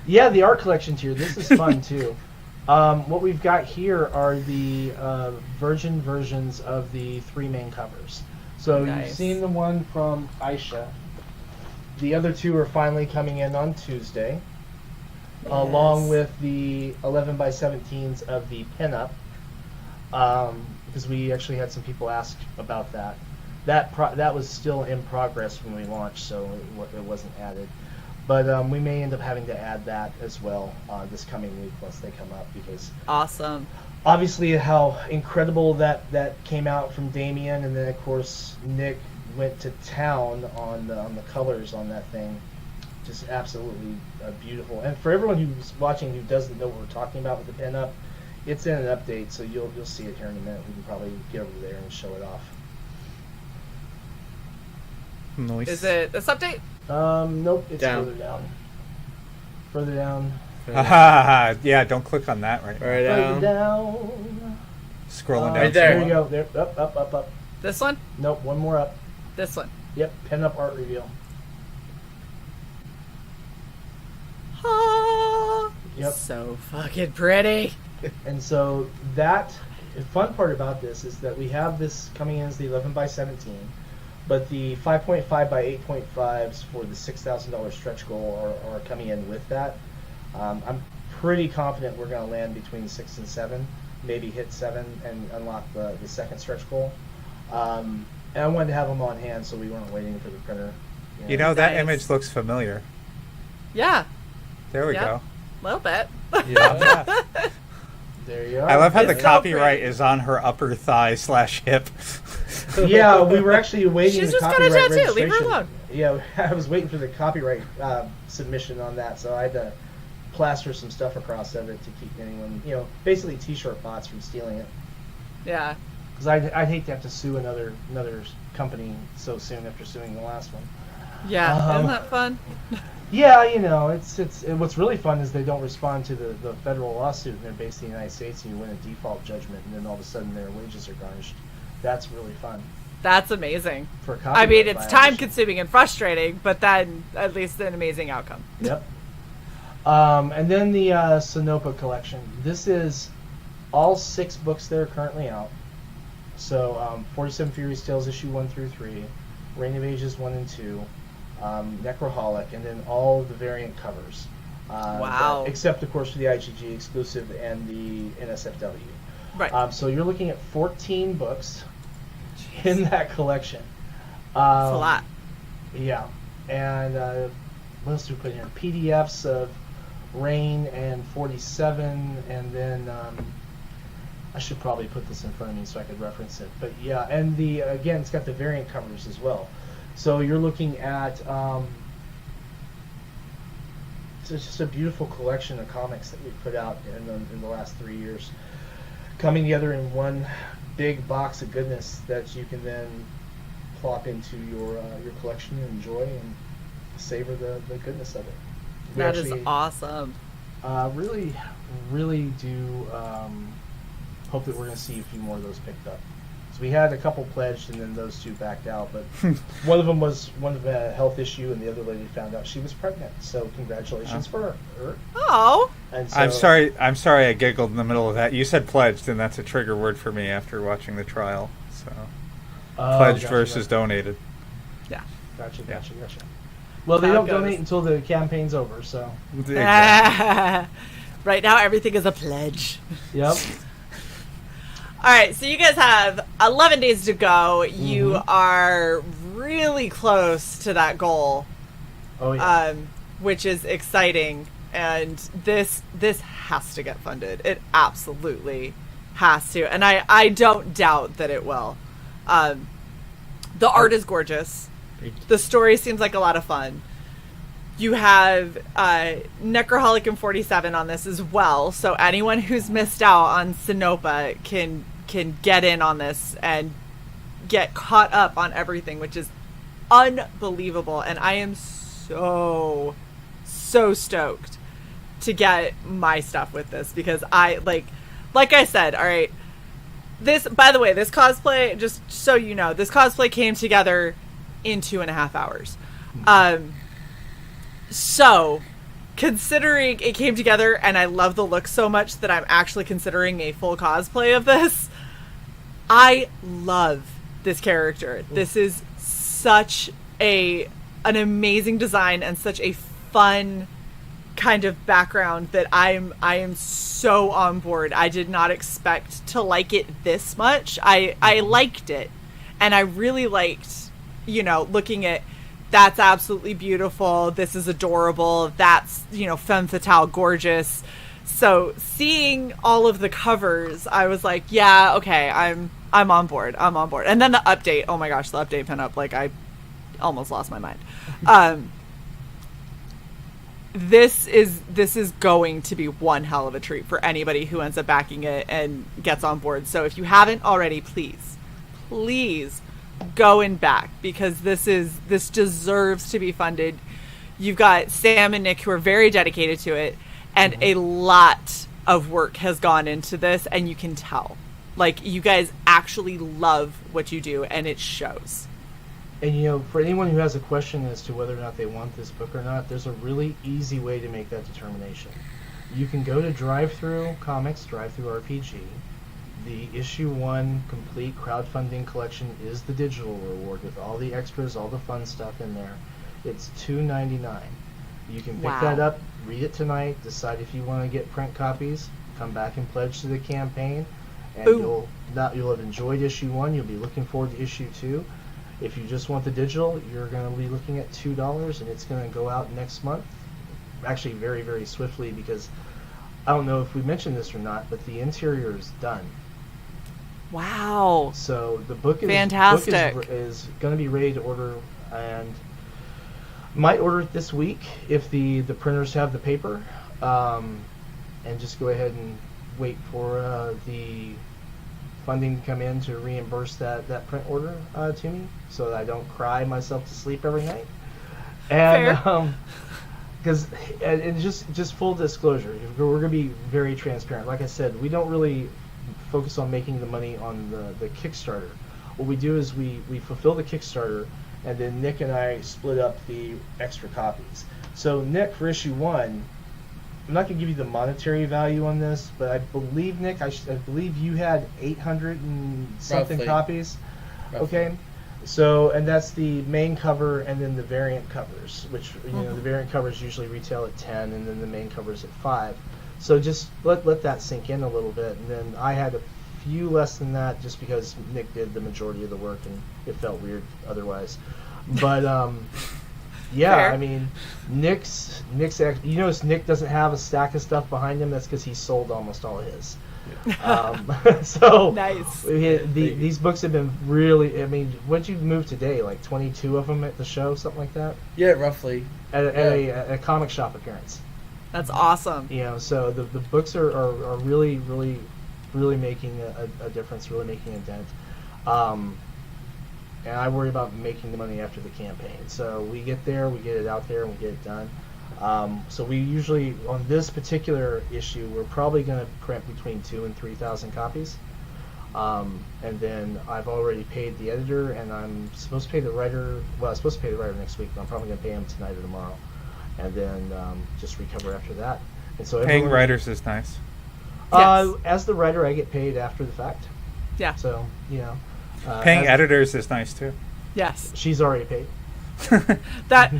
S3: Yeah, the art collection tier. This is fun, too. What we've got here are the virgin versions of the 3 main covers. So
S1: Nice.
S3: you've seen the one from Aisha. The other 2 are finally coming in on Tuesday, along with the 11x17s of the pinup, because we actually had some people ask about that. That was still in progress when we launched, so it wasn't added. But we may end up having to add that as well this coming week once they come up, because
S1: Awesome.
S3: obviously how incredible that came out from Damien, and then of course Nick went to town on the colors on that thing. Just absolutely beautiful. And for everyone who's watching who doesn't know what we're talking about with the pinup, it's in an update, so you'll see it here in a minute. We can probably get over there and show it off.
S2: Nice.
S1: Is it this update?
S3: Nope, it's
S4: Down.
S3: further down. Further down.
S2: Yeah, don't click on that right now.
S4: Right
S3: Further
S4: down.
S3: down.
S2: Scrolling down.
S4: Right there.
S3: There you go. There. Up.
S1: This one?
S3: Nope, one more up.
S1: This one.
S3: Yep, pinup art reveal.
S1: Ah,
S3: Yep.
S1: so fucking pretty.
S3: And so the fun part about this is that we have this coming in as the 11x17, but the 5.5 by 8.5s for the $6,000 stretch goal are coming in with that. I'm pretty confident we're going to land between 6 and 7, maybe hit 7 and unlock the second stretch goal. And I wanted to have them on hand so we weren't waiting for the printer.
S2: You know, that
S1: Nice.
S2: image looks familiar.
S1: Yeah,
S2: There we
S1: Yep.
S2: go.
S1: a little bit.
S2: Yeah.
S3: There you are.
S2: I love how
S1: It's
S2: the
S1: so
S2: copyright
S1: pretty.
S2: is on her upper thigh /hip.
S3: Yeah, we were actually waiting.
S1: She's
S3: the
S1: just got a
S3: copyright
S1: tattoo. Leave her
S3: registration.
S1: alone.
S3: Yeah, I was waiting for the copyright submission on that, so I had to plaster some stuff across of it to keep anyone, basically T-shirt bots from stealing it.
S1: Yeah.
S3: Because I'd hate to have to sue another company so soon after suing the last one.
S1: Yeah. Isn't that fun?
S3: Yeah, it's what's really fun is they don't respond to the federal lawsuit, and they're based in the United States, and you win a default judgment, and then all of a sudden their wages are garnished. That's really fun.
S1: That's amazing.
S3: For a
S1: I
S3: copyright
S1: mean, it's
S3: violation.
S1: time-consuming and frustrating, but then at least an amazing outcome.
S3: Yep. And then the Sinopa collection. This is all 6 books that are currently out. So 47 Furious Tales issue 1 through 3, Rayne of Ages 1 and 2, Necroholic, and then all of the variant covers.
S1: Wow.
S3: Except, of course, for the IGG exclusive and the NSFW.
S1: Right.
S3: So you're looking at 14 books in that collection.
S1: That's a lot.
S3: Yeah. And what else do we put in here? PDFs of Rayne and 47, and then I should probably put this in front of me so I could reference it. But yeah, and again, it's got the variant covers as well. So you're looking at it's just a beautiful collection of comics that we've put out in the last 3 years, coming together in one big box of goodness that you can then plop into your collection and enjoy and savor the goodness of it. We
S1: That is
S3: actually,
S1: awesome.
S3: really, really do hope that we're going to see a few more of those picked up. So we had a couple pledged, and then those 2 backed out. But one of them was a health issue, and the other lady found out she was pregnant. So congratulations for her.
S1: Oh.
S3: And so,
S2: I'm sorry I giggled in the middle of that. You said pledged, and that's a trigger word for me after watching the trial. So pledged versus donated.
S1: Yeah.
S3: Gotcha.
S2: Yeah.
S3: Well, they
S1: How it
S3: don't
S1: goes.
S3: donate until the campaign's over, so.
S2: Exactly.
S1: Right now, everything is a pledge.
S3: Yep.
S1: All right, so you guys have 11 days to go. You are really close to that goal,
S3: Oh, yeah.
S1: which is exciting. And this has to get funded. It absolutely has to, and I don't doubt that it will. The art is gorgeous. The story seems like a lot of fun. You have Necroholic and 47 on this as well, so anyone who's missed out on Sinopa can get in on this and get caught up on everything, which is unbelievable. And I am so stoked to get my stuff with this, because I like I said, all right, this, by the way, this cosplay, just so you know, this cosplay came together in 2.5 hours. So considering it came together and I love the look so much that I'm actually considering a full cosplay of this, I love this character. This is such an amazing design and such a fun kind of background that I am so on board. I did not expect to like it this much. I liked it, and I really liked, looking at, that's absolutely beautiful, this is adorable, that's, femme fatale gorgeous. So seeing all of the covers, I was like, yeah, okay, I'm on board. And then the update, oh my gosh, the update pinup, I almost lost my mind. This is going to be one hell of a treat for anybody who ends up backing it and gets on board. So if you haven't already, please go and back, because this deserves to be funded. You've got Sam and Nick who are very dedicated to it, and a lot of work has gone into this, and you can tell. You guys actually love what you do, and it shows.
S3: And for anyone who has a question as to whether or not they want this book or not, there's a really easy way to make that determination. You can go to Drive-Thru Comics, Drive-Thru RPG. The issue 1 complete crowdfunding collection is the digital reward with all the extras, all the fun stuff in there. It's $2.99. You can pick that up, read it tonight, decide if you want to get print copies, come back and pledge to the campaign, and you'll have enjoyed issue 1. You'll be looking forward to issue 2. If you just want the digital, you're going to be looking at $2, and it's going to go out next month. Actually, very, very swiftly, because I don't know if we mentioned this or not, but the interior is done.
S1: Wow.
S3: So the book is
S1: Fantastic.
S3: is going to be ready to order, and might order it this week if the printers have the paper, and just go ahead and wait for the funding to come in to reimburse that print order to me, so that I don't cry myself to sleep every night. And because and just full disclosure, we're going to be very transparent. Like I said, we don't really focus on making the money on the Kickstarter. What we do is we fulfill the Kickstarter, and then Nick and I split up the extra copies. So Nick, for issue 1, I'm not going to give you the monetary value on this, but I believe, Nick, I believe you had 800 and something
S4: Roughly.
S3: copies.
S4: Roughly.
S3: Okay. So, and that's the main cover and then the variant covers, which, you know, the variant covers usually retail at 10 and then the main covers at 5. So just let that sink in a little bit. And then I had a few less than that just because Nick did the majority of the work and it felt weird otherwise. But, yeah,
S1: Fair.
S3: I mean, Nick's you notice Nick doesn't have a stack of stuff behind him. That's because he sold almost all of his. So
S1: Nice.
S3: These books have been really. I mean, what'd you move today? Like 22 of them at the show, something like that.
S4: Yeah, roughly.
S3: At a comic shop appearance.
S1: That's awesome.
S3: You know, so the books are really making a difference, really making a dent. And I worry about making the money after the campaign. So we get there, we get it out there, and we get it done. So we usually, on this particular issue, we're probably going to print between 2,000 and 3,000 copies. And then I've already paid the editor, and I'm supposed to pay the writer. Well, I'm supposed to pay the writer next week, but I'm probably going to pay him tonight or tomorrow, and then just recover after that. And so
S2: Paying
S3: everyone,
S2: writers is nice.
S1: Yes.
S3: as the writer, I get paid after the fact.
S1: Yeah.
S3: So you know,
S2: Paying editors is nice too.
S1: Yes.
S3: she's already paid.
S1: That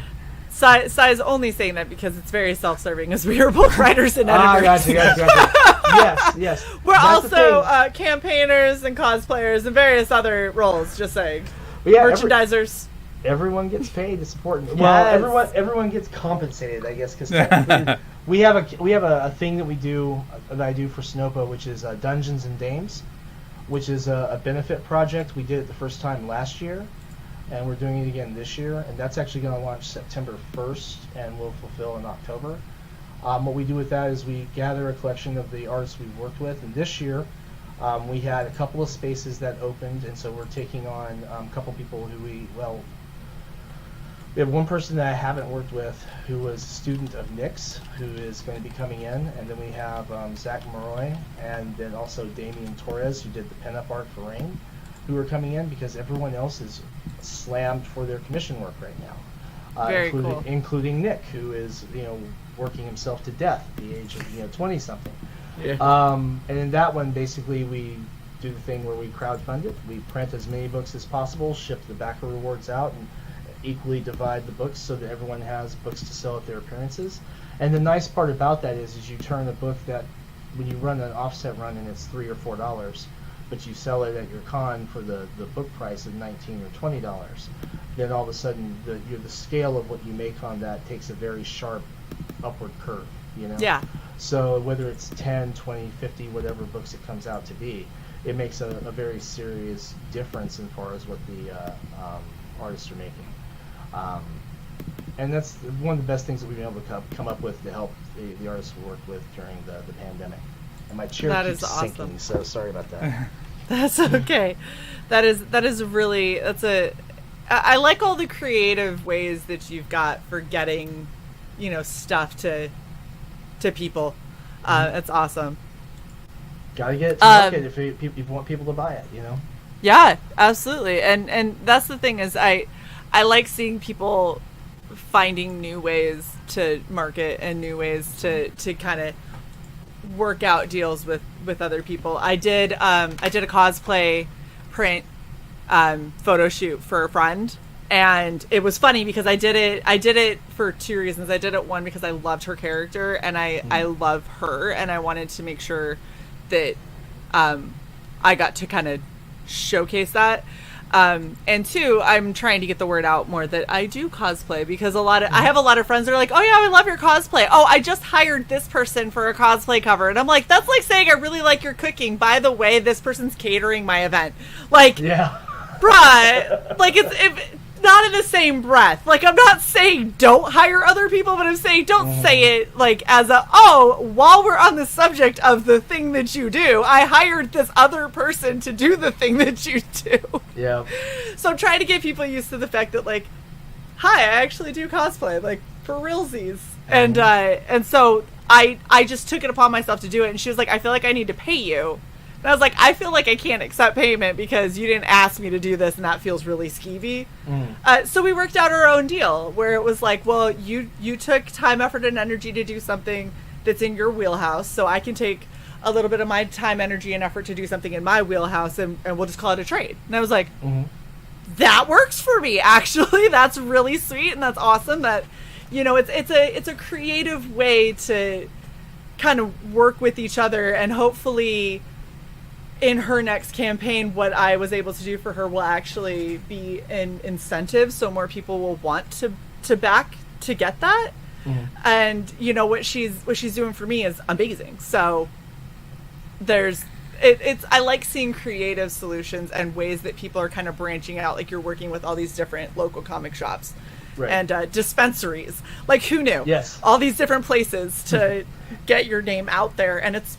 S1: Cy's only saying that because it's very self-serving, as we are both writers and editors.
S3: Gotcha. Yes.
S1: We're
S3: That's the
S1: also
S3: thing.
S1: campaigners and cosplayers and various other roles. Just saying,
S3: But yeah,
S1: merchandisers.
S3: everyone gets paid. It's important. Well,
S1: Yes.
S3: everyone gets compensated, I guess, because technically we have a thing that I do for Snopa, which is Dungeons and Dames, which is a benefit project. We did it the first time last year, and we're doing it again this year, and that's actually going to launch September 1st, and we'll fulfill in October. What we do with that is we gather a collection of the artists we've worked with, and this year we had a couple of spaces that opened, and so we're taking on a couple people who we have one person that I haven't worked with who was a student of Nick's, who is going to be coming in, and then we have Zach Maroy, and then also Damian Torres, who did the pinup art for Rayne, who are coming in because everyone else is slammed for their commission work right now.
S1: Very cool.
S3: Including Nick, who is working himself to death at the age of 20-something.
S4: Yeah.
S3: And in that one, basically, we do the thing where we crowdfund it. We print as many books as possible, ship the backer rewards out, and equally divide the books so that everyone has books to sell at their appearances. And the nice part about that is you turn a book that, when you run an offset run and it's $3 or $4, but you sell it at your con for the book price of $19 or $20, then all of a sudden the scale of what you make on that takes a very sharp upward curve,
S1: Yeah.
S3: So whether it's 10, 20, 50, whatever books it comes out to be, it makes a very serious difference as far as what the artists are making. And that's one of the best things that we've been able to come up with to help the artists we work with during the pandemic. And my chair
S1: That
S3: keeps
S1: is awesome.
S3: sinking, so sorry about that.
S1: That's okay. That is really I like all the creative ways that you've got for getting, stuff to people. It's awesome.
S3: Gotta get it to market if you want people to buy it,
S1: Yeah, absolutely. And that's the thing is I like seeing people finding new ways to market and new ways to kind of work out deals with other people. I did a cosplay print photo shoot for a friend, and it was funny because I did it for two reasons. I did it, one, because I loved her character and I love her, and I wanted to make sure that I got to kind of showcase that. And two, I'm trying to get the word out more that I do cosplay, because I have a lot of friends that are like, oh yeah, I love your cosplay. Oh, I just hired this person for a cosplay cover. And I'm like, that's like saying I really like your cooking. By the way, this person's catering my event. Like,
S3: Yeah.
S1: bruh, like it's not in the same breath. Like, I'm not saying don't hire other people, but I'm saying don't say it like as while we're on the subject of the thing that you do, I hired this other person to do the thing that you do.
S3: Yeah.
S1: So I'm trying to get people used to the fact that, like, hi, I actually do cosplay, like, for realsies. And so I just took it upon myself to do it, and she was like, I feel like I need to pay you. And I was like, I feel like I can't accept payment because you didn't ask me to do this, and that feels really skeevy. So we worked out our own deal where it was like, well, you took time, effort, and energy to do something that's in your wheelhouse, so I can take a little bit of my time, energy, and effort to do something in my wheelhouse, and we'll just call it a trade. And I was like, that works for me, actually. That's really sweet, and that's awesome. That, you know, it's a creative way to kind of work with each other, and hopefully in her next campaign, what I was able to do for her will actually be an incentive, so more people will want to back to get that. And you know, what she's doing for me is amazing. So I like seeing creative solutions and ways that people are kind of branching out. Like, you're working with all these different local comic shops, right, and dispensaries. Like, who knew?
S3: Yes,
S1: all these different places to get your name out there, and it's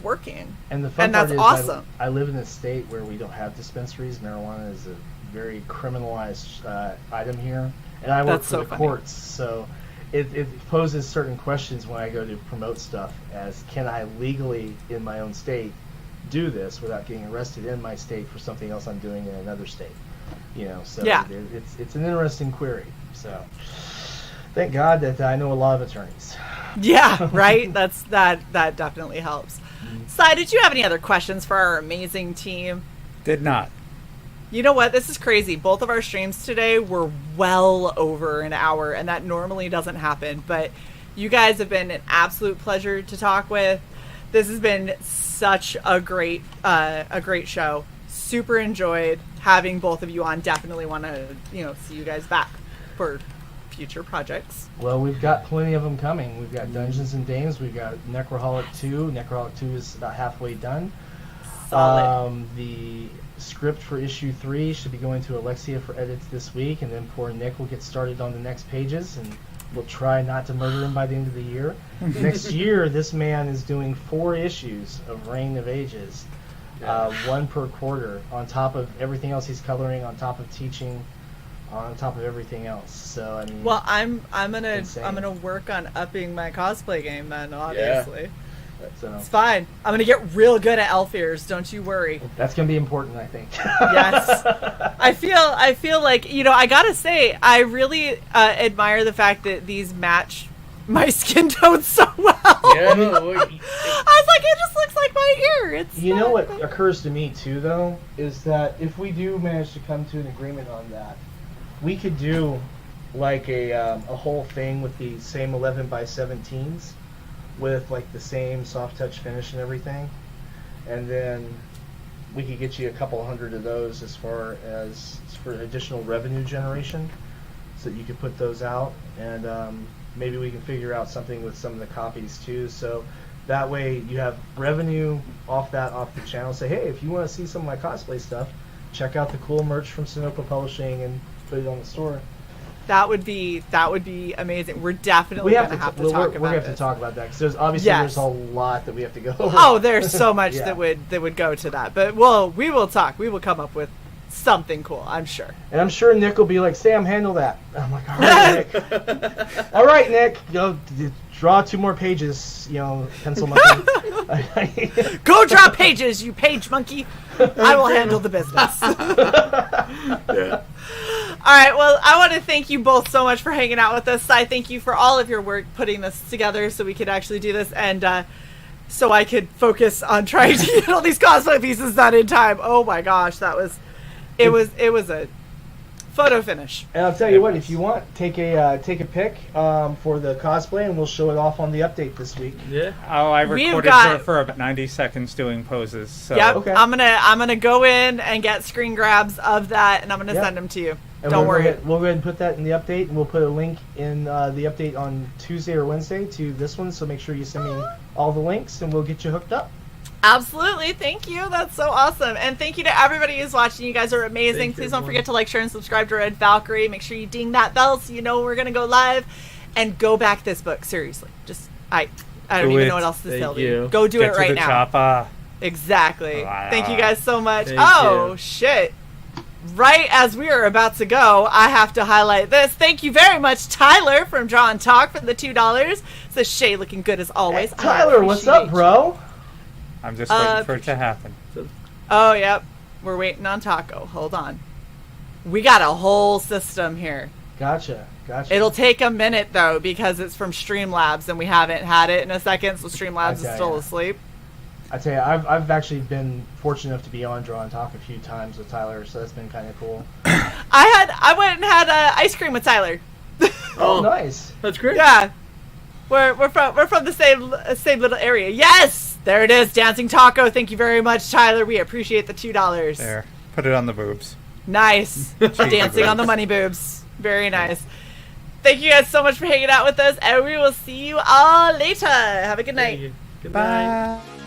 S1: working.
S3: And the fun
S1: and
S3: part
S1: that's
S3: is
S1: awesome.
S3: I live in a state where we don't have dispensaries. Marijuana is a very criminalized item here, and I work for the courts, so it poses certain questions when I go to promote stuff, as can I legally in my own state do this without getting arrested in my state for something else I'm doing in another state, you know? So yeah, it's an interesting query. So thank God that I know a lot of attorneys.
S1: Yeah, right. That definitely helps. Sai, did you have any other questions for our amazing team?
S2: Did not.
S1: You know what? This is crazy. Both of our streams today were well over an hour, and that normally doesn't happen. But you guys have been an absolute pleasure to talk with. This has been such a great show. Super enjoyed having both of you on. Definitely want to, see you guys back for future projects.
S3: Well, we've got plenty of them coming. We've got Dungeons and Dames. We've got Necroholic 2. Necroholic 2 is about halfway done.
S1: Solid.
S3: The script for issue 3 should be going to Alexia for edits this week, and then poor Nick will get started on the next pages, and we'll try not to murder him by the end of the year. Next year, this man is doing 4 issues of Rayne of Ages, 1 per quarter, on top of everything else he's coloring, on top of teaching, on top of everything else. So I mean,
S1: well, I'm gonna work on upping my cosplay game then, obviously.
S3: Yeah. So
S1: it's fine. I'm gonna get real good at elf ears. Don't you worry.
S3: That's gonna be important, I think.
S1: Yes. I feel like, I gotta say, I really admire the fact that these match my skin tone so well.
S4: Yeah,
S1: I was like, it just looks like my ear. It's
S3: what occurs to me too, though, is that if we do manage to come to an agreement on that, we could do like a whole thing with the same 11x17s with like the same soft touch finish and everything, and then we could get you a couple hundred of those as far as for additional revenue generation, so that you could put those out, and maybe we can figure out something with some of the copies too, so that way you have revenue off the channel. Say, hey, if you want to see some of my cosplay stuff, check out the cool merch from Sunoco Publishing and put it on the store. That would be
S1: amazing. We're definitely going to have to talk about it.
S3: We're going to have to talk about that, because there's a lot that we have to go over.
S1: Oh, there's so much that would go to that. But we will talk. We will come up with something cool, I'm sure.
S3: And I'm sure Nick will be like, Sam, handle that. I'm like, all right, Nick. All right, Nick. Draw 2 more pages, pencil monkey.
S1: Go draw pages, you page monkey. I will handle the business.
S3: Yeah.
S1: All right, well, I want to thank you both so much for hanging out with us. I thank you for all of your work putting this together so we could actually do this, and so I could focus on trying to get all these cosplay pieces done in time. Oh my gosh, it was a photo finish.
S3: And I'll tell you what, if you want, take a pic for the cosplay, and we'll show it off on the update this week.
S4: Yeah.
S2: Oh, I
S1: We've
S2: recorded
S1: got-
S2: her for about 90 seconds doing poses. So.
S1: Yep.
S3: Okay.
S1: I'm gonna go in and get screen grabs of that, and I'm gonna
S3: Yep.
S1: send them to you.
S3: And
S1: Don't
S3: we'll
S1: worry.
S3: We'll go ahead and put that in the update, and we'll put a link in the update on Tuesday or Wednesday to this one. So make sure you send me all the links, and we'll get you hooked up.
S1: Absolutely. Thank you. That's so awesome. And thank you to everybody who's watching. You guys are amazing.
S4: Thanks,
S1: Please don't
S4: everyone.
S1: forget to like, share, and subscribe to Red Valkyrie. Make sure you ding that bell so you know when we're going to go live. And go back this book. Seriously. Just, I don't
S2: Do
S1: even
S2: it.
S1: know what else to
S4: Thank
S1: tell
S4: you.
S1: you. Go do
S2: Get
S1: it
S2: to
S1: right
S2: the
S1: now.
S2: chopper.
S1: Exactly.
S2: Wow.
S1: Thank you guys so much.
S4: Thank
S1: Oh,
S4: you.
S1: shit. Right as we are about to go, I have to highlight this. Thank you very much, Tyler from Draw and Talk for the $2. Says Shae looking good as always.
S3: Hey,
S1: I
S3: Tyler, what's up,
S1: appreciate
S3: bro?
S2: I'm just waiting for it to happen.
S1: Oh, yep. We're waiting on Taco. Hold on. We got a whole system here.
S3: Gotcha.
S1: It'll take a minute, though, because it's from Streamlabs, and we haven't had it in a second, so Streamlabs is
S3: Okay,
S1: still
S3: yeah.
S1: asleep.
S3: I tell you, I've actually been fortunate enough to be on Draw and Talk a few times with Tyler, so that's been kind of cool.
S1: I went and had ice cream with Tyler.
S3: Oh, nice.
S4: That's great.
S1: Yeah. We're from the same little area. Yes! There it is, Dancing Taco. Thank you very much, Tyler. We appreciate the $2.
S2: There. Put it on the boobs.
S1: Nice. Dancing on the money boobs. Very nice. Thank you guys so much for hanging out with us, and we will see you all later. Have a good night.
S4: Thank you. Good night.
S2: Bye.